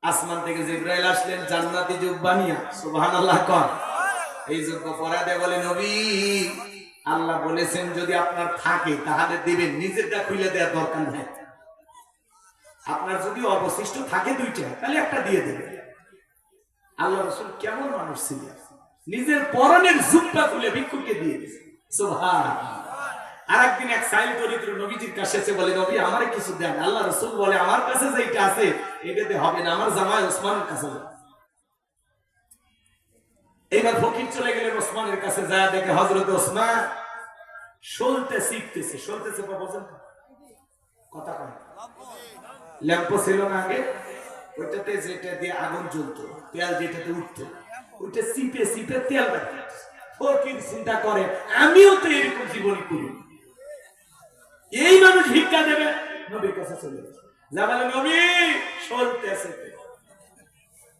আসমান থেকে জিবরাইল আসলেন জান্নাতি জুব্বা নিয়ে, সুবহানাল্লাহ কর। এই জুব্বা পরা দিয়ে বলে, নবী আল্লাহ বলেছেন যদি আপনার থাকে তাহলে দিবেন, নিজেরটা খুলে দেওয়ার দরকার নাই। আপনার যদি অবশিষ্ট থাকে দুইটা তাহলে একটা দিয়ে দেবে। আল্লাহ রাসূল কেমন মানুষ ছিলেন, নিজের পরনের জুব্বা খুলে ভিক্ষুককে দিয়ে দিয়েছে। সুবহানাল্লাহ। আরেকদিন এক সাইল দরিদ্র নবীজির কাছে এসে বলে, নবী আমারে কিছু দেন। আল্লাহ রাসূল বলে, আমার কাছে যেটা আছে এটাতে হবে না, আমার জামাই ওসমানের কাছে যাও। এইবার ফকির চলে গেলেন ওসমানের কাছে, যায় দেখে হযরত ওসমান সলতে শিখতেছে। সলতেছে বোঝেন কথা কয়, ল্যাম্প ছিল না আগে, ওইটাতে যেটা দিয়ে আগুন জ্বলতো, তেল যেটাতে উঠতো, ওইটা চিপে চিপে তেল বাড়তো। ফকির চিন্তা করে আমিও তো এরকম জীবনী করি, এই মানুষ ভিক্ষা দেবে। নবীর কাছে চলে গেছে, যা বলে নবী সলতেছে,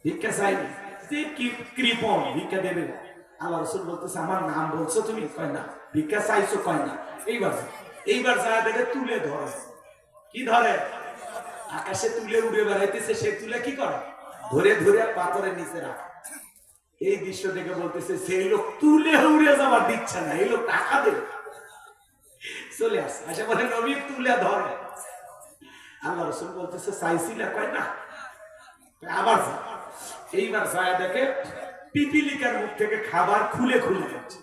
ভিক্ষা চাইনি, যে কি কৃপণ ভিক্ষা দেবে। আল্লাহ রাসূল বলতেছে, আমার নাম বলছো তুমি? কয় না। ভিক্ষা চাইছো? কয় না। এইবার যা দেখে তুলে ধরে। কি ধরে? আকাশে তুলে উড়ে বেড়াইতেছে, সে তুলে কি করে? ধরে ধরে পাথরের নিচে রাখে। এই দৃশ্য দেখে বলতেছে, সেই লোক তুলে উড়ে যাওয়ার দিচ্ছে না, এই লোক টাকা দেবে। চলে আসে, আচ্ছা বলে নবী তুলে ধরে। আল্লাহ রাসূল বলতেছে চাইছিলা? কয় না। আবার এইবার যায় দেখে পিপিলিকার মুখ থেকে খাবার খুলে খুলে যাচ্ছে।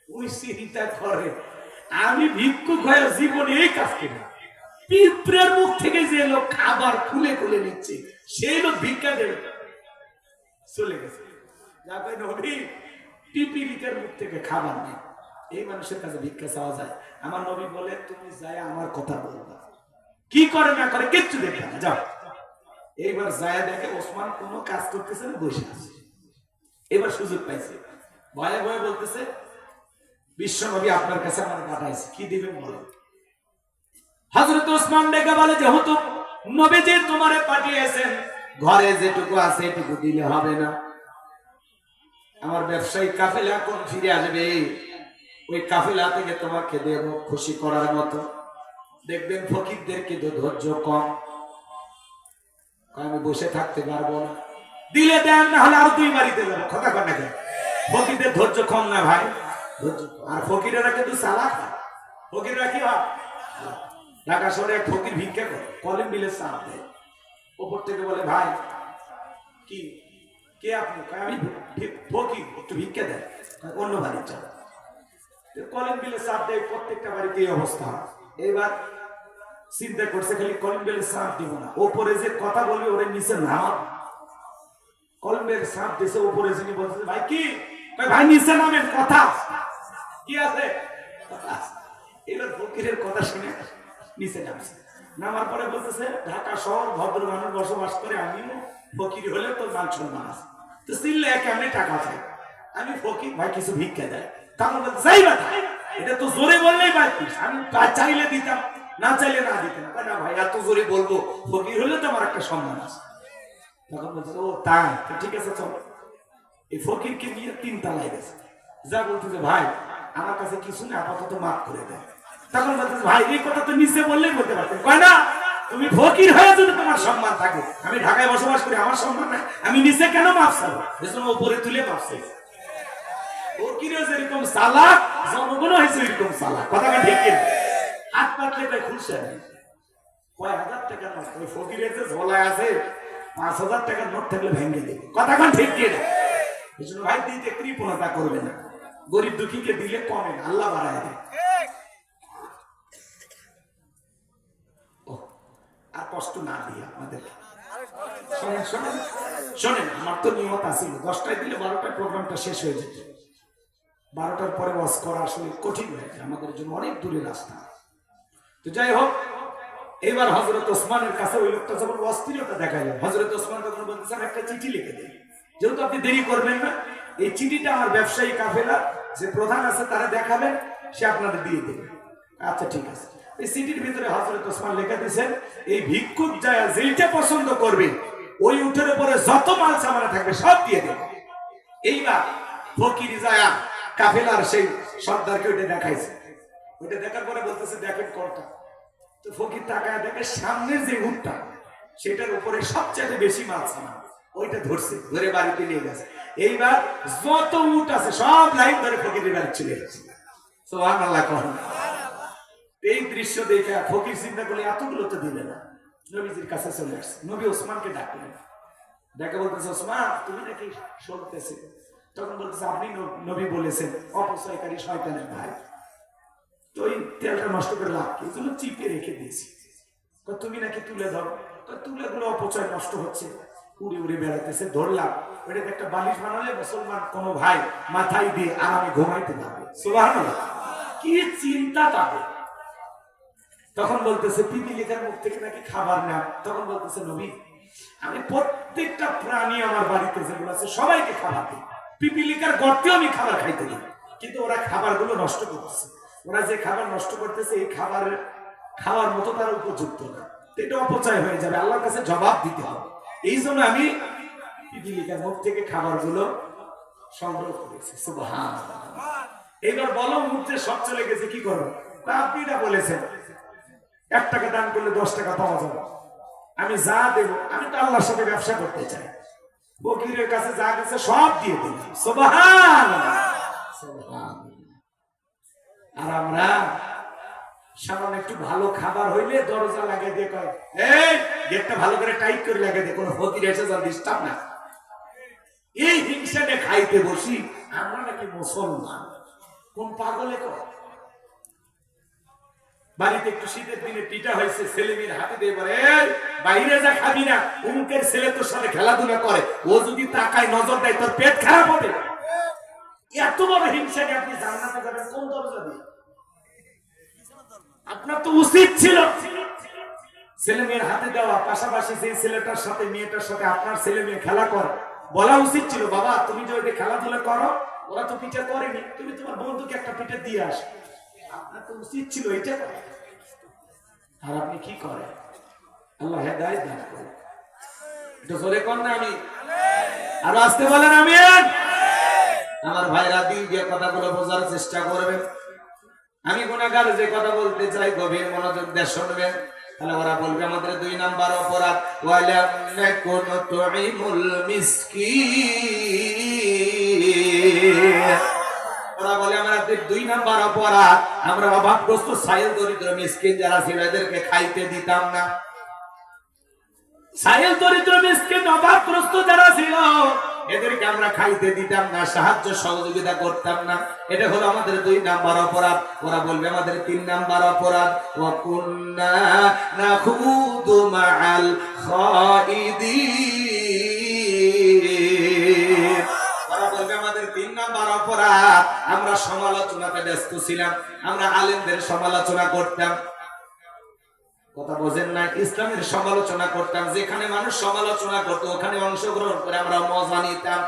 ওই চিন্তা করে আমি ভিক্ষুক হয়ে জীবনে এই কাজ করি, পিঁপড়ের মুখ থেকে যে লোক খাবার খুলে খুলে নিচ্ছে সেই লোক ভিক্ষা দেবে। চলে গেছে, যাবে নবী পিপিলিকার মুখ থেকে খাবার নেই, এই মানুষের কাছে ভিক্ষা চাওয়া যায়? আমার নবী বলে, তুমি যাই আমার কথা বলবা, কি করে না করে কিচ্ছু দেখবে না, যাও। এইবার যায় দেখে ওসমান কোনো কাজ করতেছে না, বসে আছে। এবার সুযোগ পাইছে, ভয়ে ভয়ে বলতেছে, বিশ্ব নবী আপনার কাছে আমার পাঠাইছে, কি দিবেন বলেন। হযরত ওসমান ডেকে বলে, যেহেতু নবীজি তোমারে পাঠিয়েছেন, ঘরে যেটুকু আছে এটুকু দিলে হবে না। আমার ব্যবসায়ী কাফেলা কোন ফিরে আসবে, ওই কাফেলা থেকে তোমাকে দেব খুশি করার মতো। দেখবেন ফকিরদের কিন্তু ধৈর্য কম, আমি বসে থাকতে পারবো না, দিলে দেন, না হলে আরো 2 বাড়িতে যাবো। কথা কর না, ফকিরদের ধৈর্য কম না ভাই, আর ফকিরেরা কিন্তু চালাক। ফকিররা কি হয়, ঢাকা শহরে এক ফকির ভিক্ষা করে, কলিং বিলের চাপ দেয়, ওপর থেকে বলে, ভাই কি কে আপনি? আমি ফকির, একটু ভিক্ষা দেয়, অন্য বাড়ির চাপ। কলিং বিলের চাপ দেয়, প্রত্যেকটা বাড়িতে এই অবস্থা। এবার চিন্তা করছে খালি কলিং বেলের চাপ দিব না, ওপরে যে কথা বলবে ওরে নিচে নাম। কলিং বেলের চাপ দিয়েছে, ওপরে যিনি বলতেছে, ভাই কি? ভাই নিচে নামের কথা কি আছে? এবার ফকিরের কথা শুনে নিচে নামছে। নামার পরে বলতেছে, ঢাকা শহর ভদ্র মানুষ বসবাস করে, আমিও ফকির হলে তোর মান সম্মান আছে, তো চিনলে কেমনি টাকা চাই, আমি ফকির, ভাই কিছু ভিক্ষা দেয়। তখন বলতে চাই না, এটা তো জোরে বললেই পারতিস, আমি চাইলে দিতাম, না চাইলে না দিতাম। না ভাই এত জোরে বলবো, ফকির হলে তো আমার একটা সম্মান আছে। তখন বলছে, ও তাই, ঠিক আছে চলো। এই ফকিরকে নিয়ে 3 তলায় গেছে, যা বলতেছে, ভাই আমার কাছে কিছু না, আপাতত মাফ করে দেয়। তখন বলতেছে, ভাই এই কথা তো নিচে বললেই বলতে পারতেন। কয় না, তুমি ফকির হয়ে যদি তোমার সম্মান থাকে, আমি ঢাকায় বসবাস করি, আমার সম্মান নাই, আমি নিচে কেন মাফ চাবো? এজন্য উপরে তুলে মাফ চাই। ফকিরও যেরকম চালাক, জনগণও হয়েছে এরকম চালাক। কথা ঠিক কিনা? হাত পাতলে তাই খুলছে, কয় হাজার টাকার নোট, ওই ফকিরের যে ঝোলায় আছে 5,000 টাকার নোট থাকলে ভেঙে দেবে। কথা ঠিক কিনা? এজন্য ভাই দিতে কৃপণতা করবে না, গরিব দুঃখীকে দিলে কমে না, আল্লাহ বাড়ায় দেয়। আর কষ্ট না দিয়ে আপনাদেরকে শোনেন, আমার তো নিয়ত আছিল 10টায় দিলে 12টায় প্রোগ্রামটা শেষ হয়ে যেত। 12টার পরে ওয়াজ করা আসলে কঠিন হয়ে যায়, আমাদের জন্য অনেক দূরের রাস্তা। তো যাই হোক, এবার হযরত ওসমানের কাছে ওই লোকটা যখন অস্থিরতা দেখাইল, হযরত ওসমান তখন বলতেছেন, একটা চিঠি লিখে দিন, যেহেতু আপনি দেরি করবেন না, এই চিঠিটা আমার ব্যবসায়ী কাফেলা যে প্রধান আছে তারা দেখাবেন, সে আপনাদের দিয়ে দেবে। আচ্ছা ঠিক আছে। এই চিঠির ভিতরে হযরত ওসমান লেখা দিয়েছেন, এই ভিক্ষুক যায় যেটা পছন্দ করবে ওই উঠের উপরে যত মাল সামানা থাকবে সব দিয়ে দেবে। এইবার ফকির যায় কাফেলার সেই সর্দারকে ওইটা দেখাইছে। ওইটা দেখার পরে বলতেছে দেখেন কোনটা। তো ফকির তাকায় দেখে সামনের যে উটটা সেটার উপরে সবচেয়ে বেশি মাল সামানা, ওইটা ধরছে, ধরে বাড়িতে নিয়ে গেছে। এইবার যত উট আছে সব লাইন ধরে ফকিরের বাড়ি চলে গেছে। সুবহানাল্লাহ কোন। এই দৃশ্য দেখে ফকির চিন্তা করলে এতগুলো তো দিবে না, নবীজির কাছে চলে আসছে। নবী ওসমানকে ডাকলেন, দেখে বলতেছে ওসমান তুমি নাকি শুনতেছে? তখন বলতেছে আপনি নবী বলেছেন অপচয়কারী শয়তানের ভাই, তো ওই তেলটা নষ্ট করে লাভ কি, এগুলো চিপে রেখে দিয়েছি। তুমি নাকি তুলে ধরো, তুলে গুলো অপচয় নষ্ট হচ্ছে, উড়ে উড়ে বেড়াইতেছে, ধরলাম। ওইটাতে একটা বালিশ বানালে মুসলমান কোন ভাই মাথায় দিয়ে আরামে ঘুমাইতে পারবে। সুবহানাল্লাহ, কি চিন্তা তাদের। তখন বলতেছে পিপিলিকার মুখ থেকে নাকি খাবার না। তখন বলতেছে নবী আমি প্রত্যেকটা প্রাণী আমার বাড়িতে যেগুলো আছে সবাইকে খাবার দিই, পিপিলিকার গর্তেও আমি খাবার খাইতে দিই, কিন্তু ওরা খাবারগুলো নষ্ট করতেছে। ওরা যে খাবার নষ্ট করতেছে এই খাবারের খাওয়ার মতো তার উপযুক্ত না, এটা অপচয় হয়ে যাবে, আল্লাহর কাছে জবাব দিতে হবে। এই জন্য আমি পিপিলিকার মুখ থেকে খাবারগুলো সংগ্রহ করেছি। সুবহানাল্লাহ। এবার বলো মুহূর্তে সব চলে গেছে, কি করো? আপনি না বলেছেন 1 টাকা দান করলে 10 টাকা পাওয়া যাবে, আমি যা দেব, আমি তো আল্লাহর সাথে ব্যবসা করতে চাই। ফকিরের কাছে যা গেছে সব দিয়ে দিল। সুবহানাল্লাহ, সুবহানাল্লাহ। আর আমরা সামান্য একটু ভালো খাবার হইলে দরজা লাগিয়ে দিয়ে কয় এই গেটটা ভালো করে টাইট করে লাগিয়ে দিয়ে, কোনো ফকির এসে যা ডিস্টার্ব না। এই হিংসাটা খাইতে বসি আমরা নাকি মুসলমান, কোন পাগলে কয়। বাড়িতে একটু শীতের দিনে পিঠা হয়েছে, ছেলে মেয়ের হাতে দিয়ে বলে এই বাইরে যা খাবি না, অমুকের ছেলে তোর সাথে খেলাধুলা করে, ও যদি তাকায় নজর দেয় তোর পেট খারাপ হবে। এত বড় হিংসাকে আপনি জান্নাতে যাবেন কোন দরজা দিয়ে? আপনার তো উচিত ছিল ছেলে মেয়ের হাতে দেওয়া, পাশাপাশি যে ছেলেটার সাথে মেয়েটার সাথে আপনার ছেলে মেয়ে খেলা করে বলা উচিত ছিল বাবা তুমি যদি খেলাধুলা করো, ওরা তো পিঠা করেনি, তুমি তোমার বন্ধুকে একটা পিঠা দিয়ে আসো। আপনার তো উচিত ছিল এটা করে। আর আপনি কি করেন? আল্লাহ হেদায়েত দান করুন। একটু জোরে কর না আমি, আর আসতে বলেন আমিন। আমার ভাইরা দিল দিয়ে কথাগুলো বোঝার চেষ্টা করবেন। আমি গুনাহগার যে কথা বলতে চাই গভীর মনোযোগ দিয়ে শুনবেন। তাহলে ওরা বলবে আমাদের 2 নাম্বার অপরাধ ওয়ালাম নাকুন তুইমুল মিসকিন। ওরা বলে আমাদের 2 নাম্বার অপরাধ আমরা অভাবগ্রস্ত সাইল দরিদ্র মিসকিন যারা ছিল এদেরকে খাইতে দিতাম না। সাইল দরিদ্র মিসকিন অভাবগ্রস্ত যারা ছিল এদেরকে আমরা খাইতে দিতাম না, সাহায্য সহযোগিতা করতাম না। এটা হলো আমাদের 2 নাম্বার অপরাধ। ওরা বলবে আমাদের 3 নাম্বার অপরাধ ওয়া কুন্না নাখুদু মাআল খাইদিন। ওরা বলবে আমাদের 3 নাম্বার অপরাধ আমরা সমালোচনাতে ব্যস্ত ছিলাম, আমরা আলেমদের সমালোচনা করতাম। কথা বোঝেন না? ইসলামের সমালোচনা করতাম, যেখানে মানুষ সমালোচনা করতো ওখানে অংশগ্রহণ করে আমরা মজা নিতাম।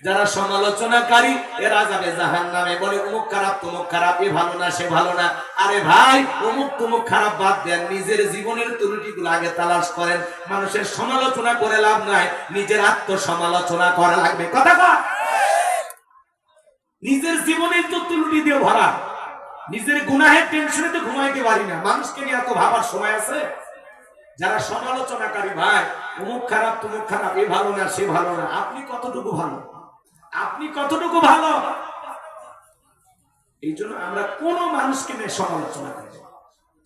যারা সমালোচনাকারী এরা যাবে জাহান্নামে। বলে অমুক খারাপ তমুক খারাপ, এ ভালো না সে ভালো না। আরে ভাই অমুক তমুক খারাপ বাদ দেন, নিজের জীবনের ত্রুটিগুলো আগে তালাশ করেন। মানুষের সমালোচনা করে লাভ নাই, নিজের আত্মসমালোচনা করা লাগবে। কথা কয়, নিজের জীবনের তো ত্রুটি দিয়ে ভরা, নিজের গুনাহের টেনশনে তো ঘুমাইতে পারি না, মানুষকে নিয়ে এত ভাবার সময় আছে? যারা সমালোচনাকারী ভাই অমুক খারাপ তমুক খারাপ, এ ভালো না সে ভালো না, আপনি কতটুকু ভালো? আপনি কতটুকু ভালো? এই জন্য আমরা কোন মানুষকে নিয়ে সমালোচনা করি।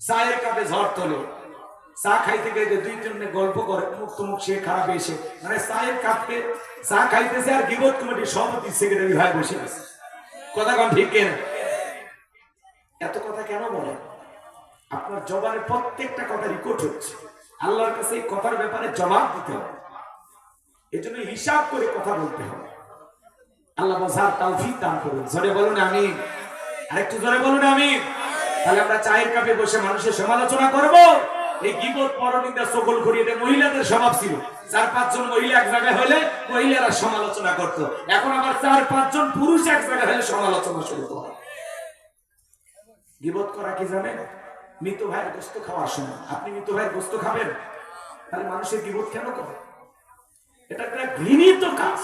চায়ের কাপে ঝড় তোলে, চা খাইতে খাইতে 2-3 গল্প করে অমুক তমুক সে খারাপ এসে, মানে চায়ের কাপে চা খাইতেছে আর গিবত কমিটির সভাপতি সেক্রেটারি ভাই বসে আছে। কথা কন ঠিক কিনা? এত কথা কেন বলেন? আপনার জবানের প্রত্যেকটা কথা রেকর্ড হচ্ছে, আল্লাহর কাছে এই কথার ব্যাপারে জবাব দিতে হবে। এজন্য হিসাব করে কথা বলতে হবে। আল্লাহ বোঝার তৌফিক দান করুন। জোরে বলুন আমিন। আরেকটু জোরে বলুন আমিন। তাহলে আমরা চায়ের কাপে বসে মানুষের সমালোচনা করব? এই গীবত পরনিন্দা চগল করি এটা মহিলাদের স্বভাব ছিল। 4-5 জন মহিলা এক জায়গায় হলে মহিলারা সমালোচনা করত। এখন আবার 4-5 জন পুরুষ এক জায়গায় হলে সমালোচনা শুরু করে। গীবত করা কি জানেন? মৃত ভাইয়ের গোশত খাওয়ার সময় আপনি মৃত ভাইয়ের গোশত খাবেন, তাহলে মানুষের গীবত কেন করে? এটা একটা ঘৃণিত কাজ।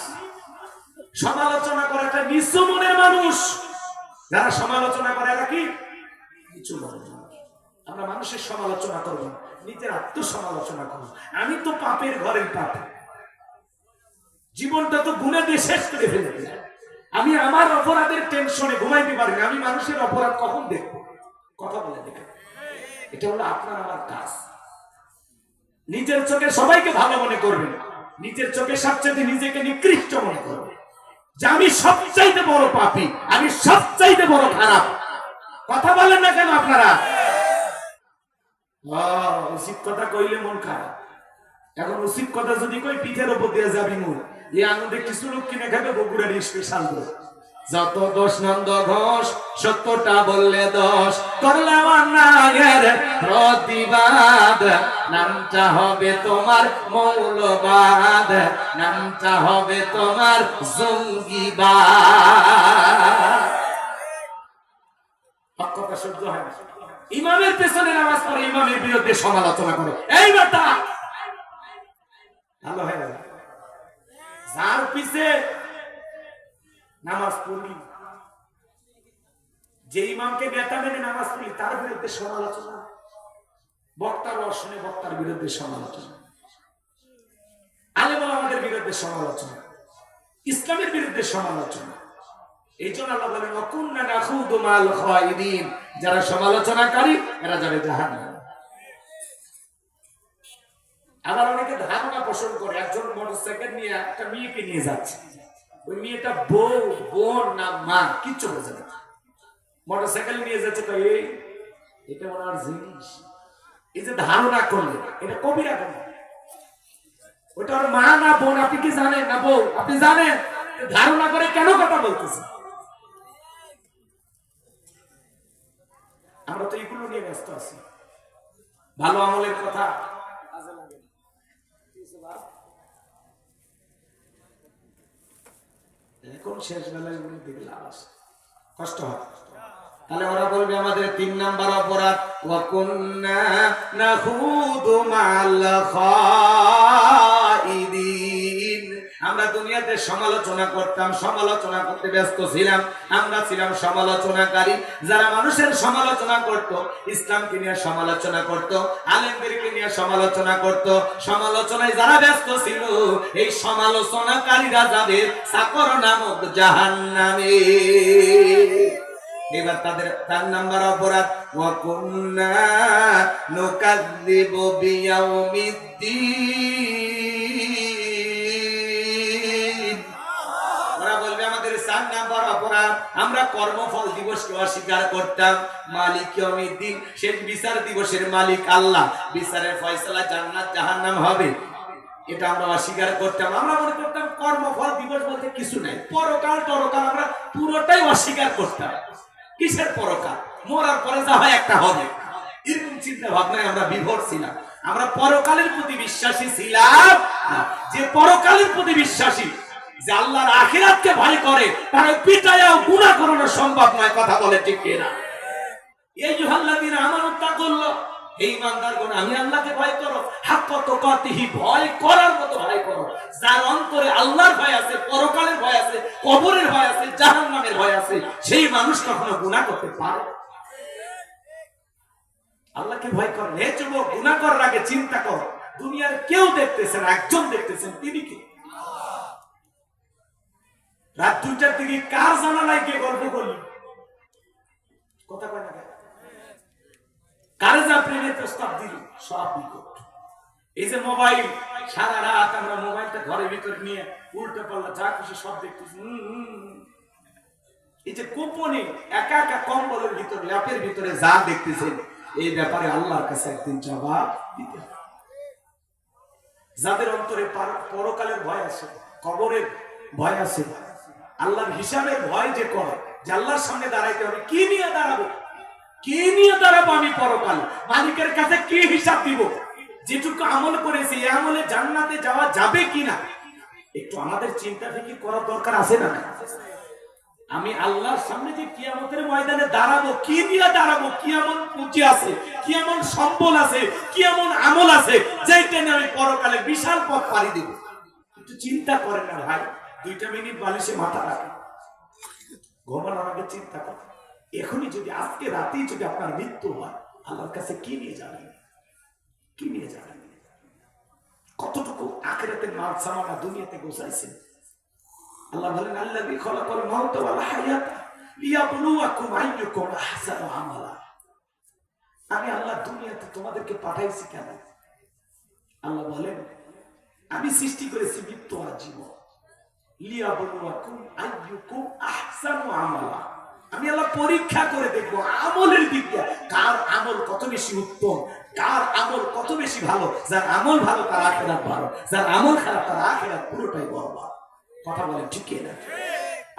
সমালোচনা করা একটা নিচু মনের মানুষ। যারা সমালোচনা করে এরা কি নিচু মনের মানুষ। আমরা মানুষের সমালোচনা করব, নিজের আত্মসমালোচনা করব। আমি তো পাপের ঘরের পাপ, জীবনটা তো গুণে দিয়ে শেষ করে ফেলে দিলাম। আমি আমার অপরাধের টেনশনে ঘুমাইতে পারি না। আমি মানুষের অপরাধ কখন দেখবো? কথা বলে দেখেন, এটা হলো আপনার আমার কাজ। নিজের চোখে সবাইকে ভালো মনে করবেন, নিজের চোখে সবচেয়ে নিজেকে নিকৃষ্ট মনে করবেন যে আমি সবচাইতে বড় পাপী, আমি সবচাইতে বড় খারাপ। কথা বলেন না কেন আপনারা? উচিত কথা কইলে মন খারাপ। এখন উচিত কথা যদি কই পিঠের উপর দিয়ে যাবি মন। এই আনন্দে কিছু লোক কিনে খাবে বগুড়ার স্পেশাল দোষ। যত দোষ নন্দ ঘোষ, সত্যটা বললে দোষ, করলে অন্যায়ের প্রতিবাদ। নামটা হবে তোমার মৌলবাদ, নামটা হবে তোমার জঙ্গিবাদ। কথা সহ্য হয় না। ইমামের পেছনে নামাজ পড়ে, ইমামের বিরুদ্ধে সমালোচনা করে। এই বাতা ভালো হয় না। যার পিছে নামাজ পড়ি, যে ইমামকে নেতা মেনে নামাজ পড়ি, তার বিরুদ্ধে সমালোচনা। বক্তার অর্শনে বক্তার বিরুদ্ধে সমালোচনা, আলেম ওলামাদের বিরুদ্ধে সমালোচনা, ইসলামের বিরুদ্ধে সমালোচনা। এই জন্য আল্লাহ বলেন ওয়াকুন্না নাখুদু মাল খায়িদিন, যারা সমালোচনাকারী এরা যাবে জাহান্নামে। আবার অনেকে ধারণা পোষণ করে একজন মোটরসাইকেল নিয়ে একটা মেয়েকে নিয়ে যাচ্ছে, ওই মেয়েটা বউ, বোন না মা কিচ্ছু বোঝে না। মোটরসাইকেল নিয়ে যাচ্ছে, তো এটা ওনার জিনিস। এই যে ধারণা করলেন, এটা কবিরা কেন? ওটা ওর মা না বোন আপনি কি জানেন? না বউ আপনি জানেন? ধারণা করে কেন কথা বলতেছে? আমরা তো এগুলো নিয়ে ব্যস্ত আছি। ভালো আমলের কথা এখন শেষ বেলায় দেখে লাভ আছে, কষ্ট হয়। তাহলে ওরা বলবে আমাদের 3 নাম্বার অপরাধ ওয়াকুন্না নাখুদু মাল খায়িদিন। আমরা দুনিয়াতে সমালোচনা করতাম, সমালোচনা করতে ব্যস্ত ছিলাম। আমরা ছিলাম সমালোচনাকারী। যারা মানুষের সমালোচনা করত, ইসলামকে নিয়ে সমালোচনা করত, আলেমদেরকে নিয়ে সমালোচনা করত, সমালোচনায় যারা ব্যস্ত ছিল, এই সমালোচনাকারীরা যাবে সাকর নামক জাহান্নামে। এবার তাদের 4 নাম্বার অপরাধ ওয়াকুন্না নুকাযযিবু বিয়াউমিদ্দিন। ওরা বলবে আমাদের 4 নাম্বার অপরাধ আমরা কর্মফল দিবসকে অস্বীকার করতাম। মালিক ইয়াউমিদ্দিন, শেষ বিচার দিবসের মালিক আল্লাহ, বিচারের ফয়সালা জান্নাত জাহান্নাম হবে, এটা আমরা অস্বীকার করতাম। আমরা মনে করতাম কর্মফল দিবস বলতে কিছু নাই, পরকাল টরকাল আমরা পুরোটাই অস্বীকার করতাম। কিসের পরকাল? মরার পরে যা হয় একটা হবে, এরকম চিন্তা ভাবনায় আমরা বিভোর ছিলাম। আমরা পরকালের প্রতি বিশ্বাসী ছিলাম না। যে পরকালের প্রতি বিশ্বাসী, যে আল্লাহর আখিরাতকে ভয় করে, তার পিটায়াও গুনাহ করানো সম্ভব নয়। কথা বলে ঠিক কিনা? এই ইউহাল্লাযীনা আমানু তাকুল্লাহ, এই ইমানদারগণ আমি আল্লাহকে ভয় করো, হাক্কা তুকাতিহি, ভয় করার মতো ভয় করো। যার অন্তরে আল্লাহর ভয় আছে, পরকালের ভয় আছে, কবরের ভয় আছে, জাহান্নামের ভয় আছে, সেই মানুষ কখনো গুনাহ করতে পারে? আল্লাহকে ভয় করেন। হে যুবক, গুনাহ করার আগে চিন্তা কর, দুনিয়ার কেউ দেখতেছেন, একজন দেখতেছেন, তিনি কে? রাত 2টার দিকে কার জানালায় গিয়ে গল্প করলি? কথা কয় না কেন? কারে যা প্রেমের প্রস্তাব দিল? সব বিকট। এই যে মোবাইল, সারা রাত আমরা মোবাইলটা ঘরের ভিতরে নিয়ে উল্টো পাল্লা যা খুশি সব দেখতেছি। এই যে গোপনে একা একা কম্বলের ভিতরে, ল্যাপের ভিতরে যা দেখতেছেন, এই ব্যাপারে আল্লাহর কাছে একদিন জবাব দিতে হবে। যাদের অন্তরে পরকালের ভয় আছে, কবরের ভয় আছে, আল্লাহর হিসাবের ভয় যে করে, যে আল্লাহর সামনে দাঁড়াইতে হবে, কি নিয়ে দাঁড়াবো, কি নিয়ে দাঁড়াবো আমি পরকাল? মালিকের কাছে কি হিসাব দিব? যেটুকু আমল করেছি এই আমলে জান্নাতে যাওয়া যাবে কিনা একটু আমাদের চিন্তা ফিকির করার দরকার আছে না? আমি আল্লাহর সামনে যে কিয়ামতের ময়দানে দাঁড়াবো, কি নিয়ে দাঁড়াবো? কি এমন পুঁজি আছে, কি এমন সম্বল আছে, কি এমন আমল আছে যেটা নিয়ে আমি পরকালে বিশাল পথ পাড়ি দেব? একটু চিন্তা করেন না ভাই, 2 মিনিট বালিশে মাথা রাখেন, ঘুমানোর আগে চিন্তা করেন। এখনই যদি আজকে রাতেই যদি আপনার মৃত্যু হয়, আল্লাহর কাছে কি নিয়ে যাবেন? কি নিয়ে যাবেন? কতটুকু আখিরাতের মাল সামানা দুনিয়াতে গোছাইছেন? আল্লাহ বলেন আল্লাযী খালাকাল মাউতা ওয়াল হায়াতা লিয়াবলুয়াকুম আইয়ুকুম আহসানু আমালা। আমি আল্লাহ দুনিয়াতে তোমাদেরকে পাঠাইছি কেন? আল্লাহ বলেন আমি সৃষ্টি করেছি মৃত্যু আর জীবন, লিয়াবলুয়াকুম আইয়ুকুম আহসানু আমালা। আমি আল্লাহ পরীক্ষা করে দেখবো আমলের দিক দিয়ে কার আমল কত বেশি উত্তম, কার আমল কত বেশি ভালো। যার আমল ভালো তার আখিরাত ভালো, যার আমল খারাপ তার আখিরাত পুরোটাই বরবাদ। কথা বলেন ঠিক না?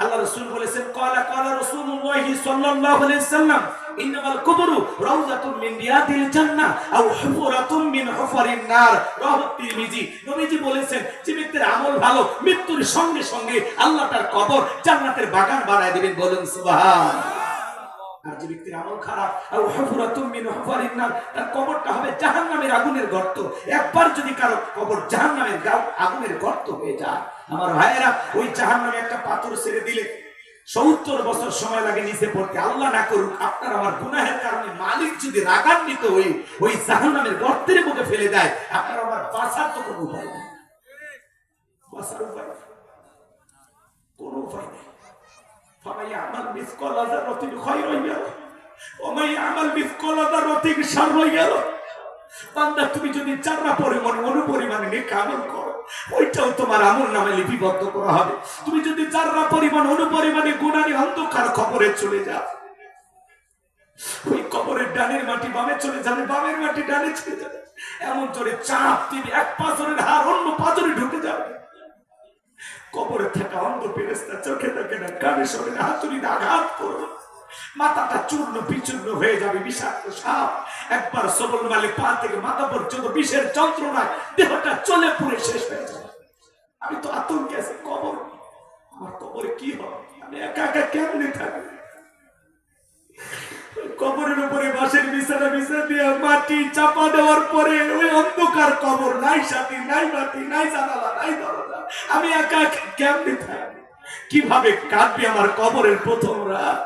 আল্লাহ রাসূল বলেছেন ক্বালা রাসূলুল্লাহ সাল্লাল্লাহু আলাইহি ওয়াসাল্লাম ইন্নামাল কুবরু রাউযাতুন মিন রিয়াদিল জান্নাহ আও হুফরাতুন মিন হুফারিন নার। রাওয়াহু তিরমিজি। নবীজি বলেছেন যে ব্যক্তির আমল ভালো, মৃত্যুর সঙ্গে সঙ্গে আল্লাহ তার কবর জান্নাতের বাগান বানায় দিবেন। বলুন সুবহানাল্লাহ। আর যে ব্যক্তির আমল খারাপ, আও হুফরাতুম মিন হুফারিন নার, তার কবরটা হবে জাহান্নামের আগুনের গর্ত। একবার যদি কারো কবর জাহান্নামের আগুনের গর্ত হয়ে যায়, আমার ভাইয়েরা, ওই জাহান্নামে একটা পাথর ছেড়ে দিলে 70 বছর সময় লাগে নিচে পড়তে। আল্লাহ না করুক আপনার আমার গুনাহের কারণে মালিক যদি রাগান্বিত হয়ে ওই জাহান্নামের গর্তের মুখে ফেলে দেয়, আপনার আমার বাঁচার তো কোনো উপায় নেই। বাঁচার উপায় কোনো উপায় নেই। ফামান ইয়ামাল মিসকালা যারাতিন খায়রান ইয়ারা ওয়া মান ইয়ামাল মিসকালা যারাতিন শাররান ইয়ারা। বান্দা তুমি যদি যারা পরিমাণ অনুপরিমাণে নেক আমল করো, ওইটাও তোমার আমল নামে লিপিবদ্ধ করা হবে। তুমি যদি যারা পরিমাণ অনুপরিমাণে গুনাহে অন্ধকার কবরে চলে যাও, ওই কবরের ডানের মাটি বামে চলে যাবে, বামের মাটি ডানে চলে যাবে, এমন জোরে চাপ দিবে এক পাথরের হাড় অন্য পাথরে ঢুকে যাবে। কবরে থাকা অন্ধ ফেরেশতা চোখে দেখে না, কানে শোনে না, হাতুড়ি আঘাত করবে, মাথাটা চূর্ণ বিচূর্ণ হয়ে যাবে। বিষাক্ত সাপ একবার সবল মালে পা থেকে মাথা পর্যন্ত বিষের যন্ত্রণায় দেহটা চলে পুড়ে শেষ হয়ে যাবে। আমি তো আতঙ্কে আছি, কবর, আমার কবরে কি হবে? আমি একা একা কেমনে থাকবো? কবরের উপরে বাঁশের বিছানা বিছানা দিয়ে মাটি চাপা দেওয়ার পরে ওই অন্ধকার কবর, নাই সাথী, নাই মাটি, নাই জানালা, নাই দরজা, আমি একা একা কেমনে থাকবো? কিভাবে কাটবে আমার কবরের প্রথম রাত?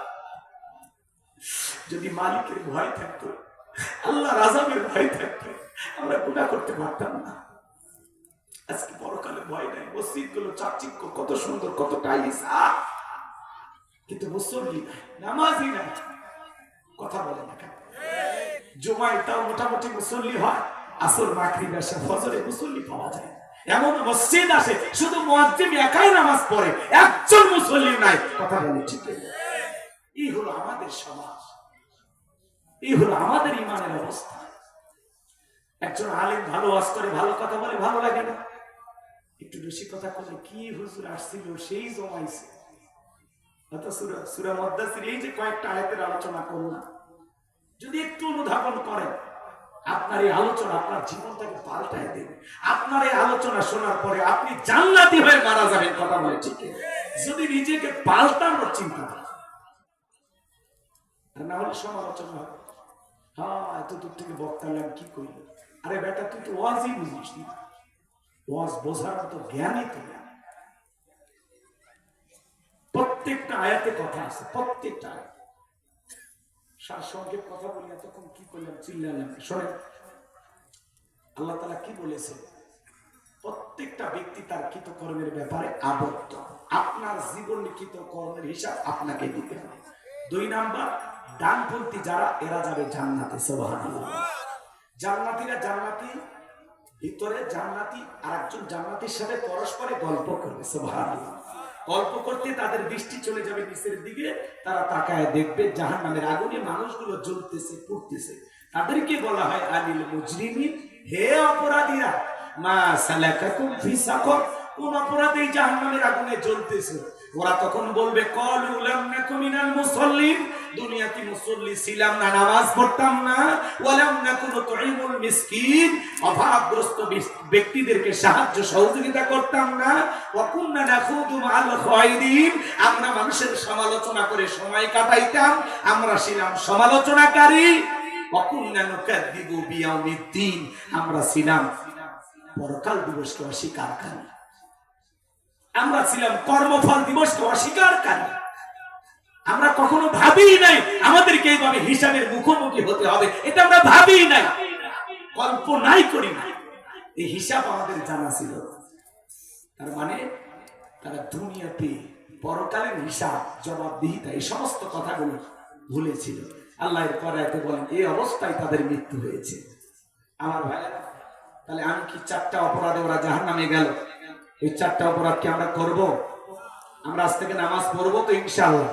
যদি মালিকের ভয় থাকতো, আল্লাহর আযাবের ভয় থাকতো, আমরা গুনাহ করতে পারতাম না। আজকে পরকালে ভয় নাই, মসজিদ গুলো চাকচিক্য, কত সুন্দর, কত টাইলস, কিন্তু মুসল্লি নাই, নামাজি নাই। কথা বলে না কেন? জুমায় তাও মোটামুটি মুসল্লি হয়, আসর মাগরিব এশা ফজরে মুসল্লি পাওয়া যায়। এমন মসজিদ আছে শুধু মুয়াজ্জিন একাই নামাজ পড়ে, একজন মুসল্লি নাই। কথা বলে ঠিক না? এই হলো আমাদের সমাজ, এই হলো আমাদের ইমানের অবস্থা। একজন আলেম ভালো ওয়াজ করে, ভালো কথা বলে, ভালো লাগে না? একটু বেশি কথা বলে কি হুজুর আসছিল সেই জমাইছে। সূরা মুদ্দাসির এই যে কয়েকটা আয়াতের আলোচনা করলাম, যদি একটু অনুধাবন করেন, আপনার এই আলোচনা আপনার জীবনটাকে পাল্টায় দেবে। আপনার এই আলোচনা শোনার পরে আপনি জান্নাতি হয়ে মারা যাবেন। কথা বলে ঠিক, যদি নিজেকে পাল্টানোর চিন্তা করেন, না হলে সমালোচনা হবে। হ্যাঁ, এত দূর থেকে বক্তা কি কইল? আরে বেটা, তুই তো ওয়াজই বুঝিস না, ওয়াজ বোঝার মতো জ্ঞানই তো না। প্রত্যেকটা আয়াতে কথা আছে, প্রত্যেকটা আয়াত। সারসংক্ষেপ কথা বলি, এতক্ষণ কি করলাম, চিল্লালাম। শোনেন আল্লাহ তাআলা কি বলেছে, প্রত্যেকটা ব্যক্তি তার কৃত কর্মের ব্যাপারে আবদ্ধ। আপনার জীবন লিখিত কর্মের হিসাব আপনাকে দিতে হবে। 2 নাম্বার, ডানপন্থী যারা, এরা যাবে জান্নাতে। সুবহানাল্লাহ। জান্নাতীরা জান্নাতি ভিতরে জান্নাতি আর একজন জান্নাতীর সাথে পরস্পরে গল্প করবে। সুবহানাল্লাহ। গল্প করতে তাদের দৃষ্টি চলে যাবে নিচের দিকে, তারা তাকায় দেখবে জাহান্নামের আগুনে মানুষগুলো জ্বলতেছে, পুড়তেছে। তাদেরকে বলা হয় আনিল মুজরিমিন, হে অপরাধীরা, মা সালাকাকুম ফি সাকর, কোন অপরাধে জাহান্নামের আগুনে জ্বলতেছে? ওরা তখন বলবে কলু লাম নাকু মিনাল মুসাল্লিন, দুনিয়াতে মুসল্লি ছিলাম না, নামাজ পড়তাম না, ওয়ালাম নাকুনু তুইমুল মিসকিন, অভাবগ্রস্ত ব্যক্তিদেরকে সাহায্য সহযোগিতা করতাম না, ওয়া কুননা নাখুদু মা'আল খায়রিন, আমরা মানুষের সমালোচনা করে সময় কাটাইতাম, আমরা ছিলাম সমালোচনাকারী, ওয়া কুননা নুকাদ্দিবু বিয়াউমিদ্দিন, আমরা ছিলাম পরকাল দিবসকে অস্বীকারকারী, আমরা ছিলাম কর্মফল দিবসকে অস্বীকারকারী। আমরা কখনো ভাবি নাই আমাদেরকে এইভাবে হিসাবের মুখোমুখি হতে হবে, এটা আমরা ভাবি নাই, কল্পনাই করি না। এই হিসাব আমাদের জানা ছিল। তার মানে তারা দুনিয়াতে পরকালের হিসাব, জবাবদিহিতা, এই সমস্ত কথাগুলো ভুলেছিল। আল্লাহ এর পরে বলেন এই অবস্থায় তাদের মৃত্যু হয়েছে। আমার ভাইয়েরা, তাহলে আমি কি 4টা অপরাধে ওরা জাহান্নামে গেল, এই 4টা অপরাধ কি আমরা করব? আমরা আজ থেকে নামাজ পড়বো তো ইনশাআল্লাহ,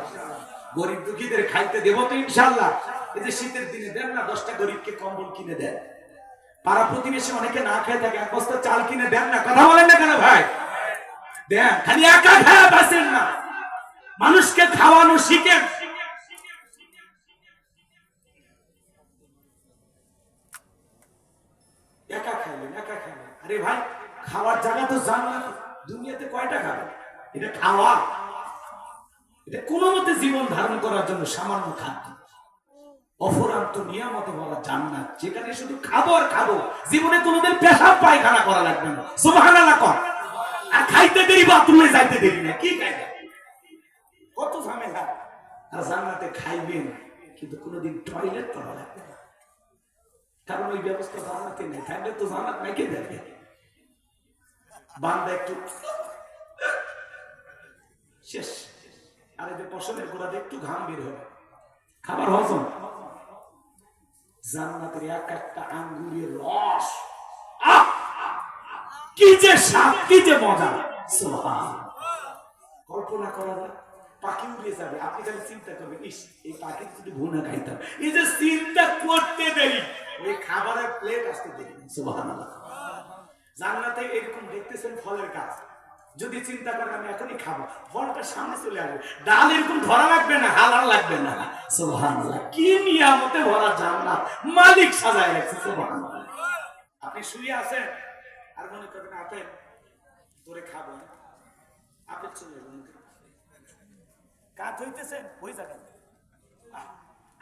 গরিব দুঃখীদের খাইতে দেবো তো ইনশাআল্লাহ। এই যে শীতের দিনে দেন না 10টা গরিবকে কম্বল কিনে দেন, পাড়া প্রতিবেশী অনেকে না খেয়ে থাকে, 1 বস্তা চাল কিনে দেন না, কথা বলেন না কেন ভাই? দেন, খালি একা খায়া বাঁচেন না, মানুষকে খাওয়ানো শিখেন। একা খাইলেন, একা খাইলেন, আরে ভাই খাওয়ার জায়গা তো জান্নাত, দুনিয়াতে কয়টা খাবে? এটা খাওয়া, এটা কোনো মতে জীবন ধারণ করার জন্য সামান্য খাদ্য, অফুরন্ত নিয়ামতে ভরা জান্নাত, যেখানে শুধু খাবো আর খাবো, জীবনে কোনোদিন পেশাব পায়খানা করা লাগবে না। সুবহানাল্লাহ কর। আর খাইতে দেরি, বাথরুমে যাইতে দেরি না, কি খাইবে, কত ঝামেলা। আর জান্নাতে খাইবেন কিন্তু কোনোদিন টয়লেট করা লাগবে না, কারণ ওই ব্যবস্থা জান্নাতে নেই। থাকলে তো জান্নাত নাই, কে দেখবে? বান্দা একটু শেষ, আর এদের পশমের গোড়াতে একটু ঘাম বের হবে, খাবার হজম। জান্নাতের এক একটা আঙ্গুরের রস, কি যে স্বাদ, কি যে মজা, সুবহানাল্লাহ, কল্পনা করা যায়। পাখি উড়ে যাবে, আপনি খালি চিন্তা করবেন, ইস এই পাখি যদি ভুনা খাইতাম। এই যে চিন্তা করতে দেরি, ওই খাবারের প্লেট আসতে দেরি। সুবহানাল্লাহ। জান্নাতে এরকম দেখতেছেন ফলের গাছ, যদি চিন্তা করেন আমি এখনই খাবো, ফলটা সামনে চলে আসবে, ডাল এরকম ধরা লাগবে না, হালার লাগবে না। সুবহানাল্লাহ, কি নিয়ামতে ভরা জান্নাত মালিক সাজায় রাখছে। সুবহানাল্লাহ। আপনি শুয়ে আছেন আর মনে করবেন আপেল ধরে খাবো, আপেল চলে যাবে, কাজ হইতেছে ওই জায়গায়,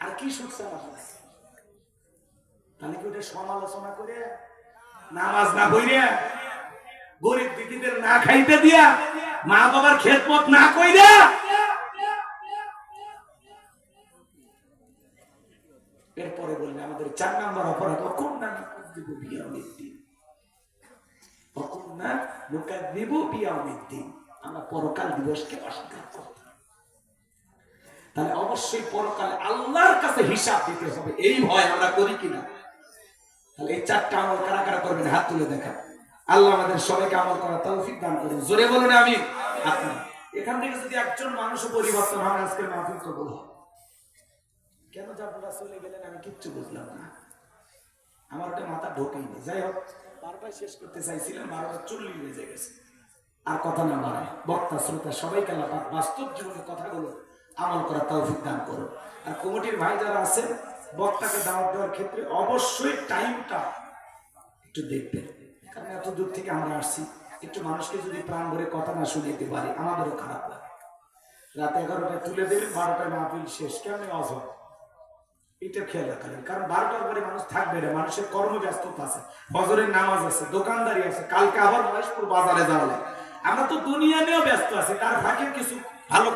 আর কি শুনছেন আপনার? তাহলে কি ওটা সমালোচনা করে, নামাজ না কইরা, গরিব দিদিদের না খাইতে দিয়া, মা বাবার খেদমত না কইরা, এরপরে বললেন আমাদের 4 নম্বর অপরাধ, অকুন্না নুকাদ্দিবু বিয়াউমিদ্দিন, অকুন্না নুকাদ্দিবু বিয়াউমিদ্দিন, আমরা পরকাল দিবসকে অস্বীকার করতাম। তাহলে অবশ্যই পরকালে আল্লাহর কাছে হিসাব দিতে হবে, এই ভয় আমরা করি কিনা? তাহলে এই 4টা আমল কারা কারা করবেন, হাত তুলে দেখা। আল্লাহ আমাদের সবাইকে আমল করার তৌফিক দান করুন, জোরে বলুন আমিন। আপনি এখান থেকে যদি একজন মানুষ পরিবর্তন হয়, আজকে মাহফিল কবুল হয়। কেন যে আপনারা চলে গেলেন আমি কিচ্ছু বুঝলাম না, আমার ওটা মাথা ঢোকেইনি। যাই হোক, 12টায় শেষ করতে চাইছিলাম, 12:40 বেজে গেছে। আর কথা না বাড়ায়, বক্তা শ্রোতা সবাইকে আল্লাহ পাক বাস্তব জীবনের কথাগুলো আমল করার তৌফিক দান করুন। আর কমিটির ভাই যারা আছেন, বক্তাকে দাওয়াত দেওয়ার ক্ষেত্রে অবশ্যই টাইমটা একটু দেখবেন, কারণ এত দূর থেকে আমরা আসছি, একটু মানুষকে যদি প্রাণ ভরে কথা না শুনতে পারি আমাদেরও খারাপ লাগে। রাত 11টায় তুলে দেবেন, 12টায় মাহফিল শেষ, কেমন অজর, এটা খেয়াল রাখবেন। কারণ 12টার পরে মানুষ থাকবে না, মানুষের কর্মব্যস্ততা আছে, ফজরের নামাজ আছে, দোকানদারি আছে, কালকে আবার মহেশপুর বাজারে যাওয়া লাগে। আমরা তো দুনিয়া নিয়েও ব্যস্ত আছি, তার ফাঁকে কিছু ভালো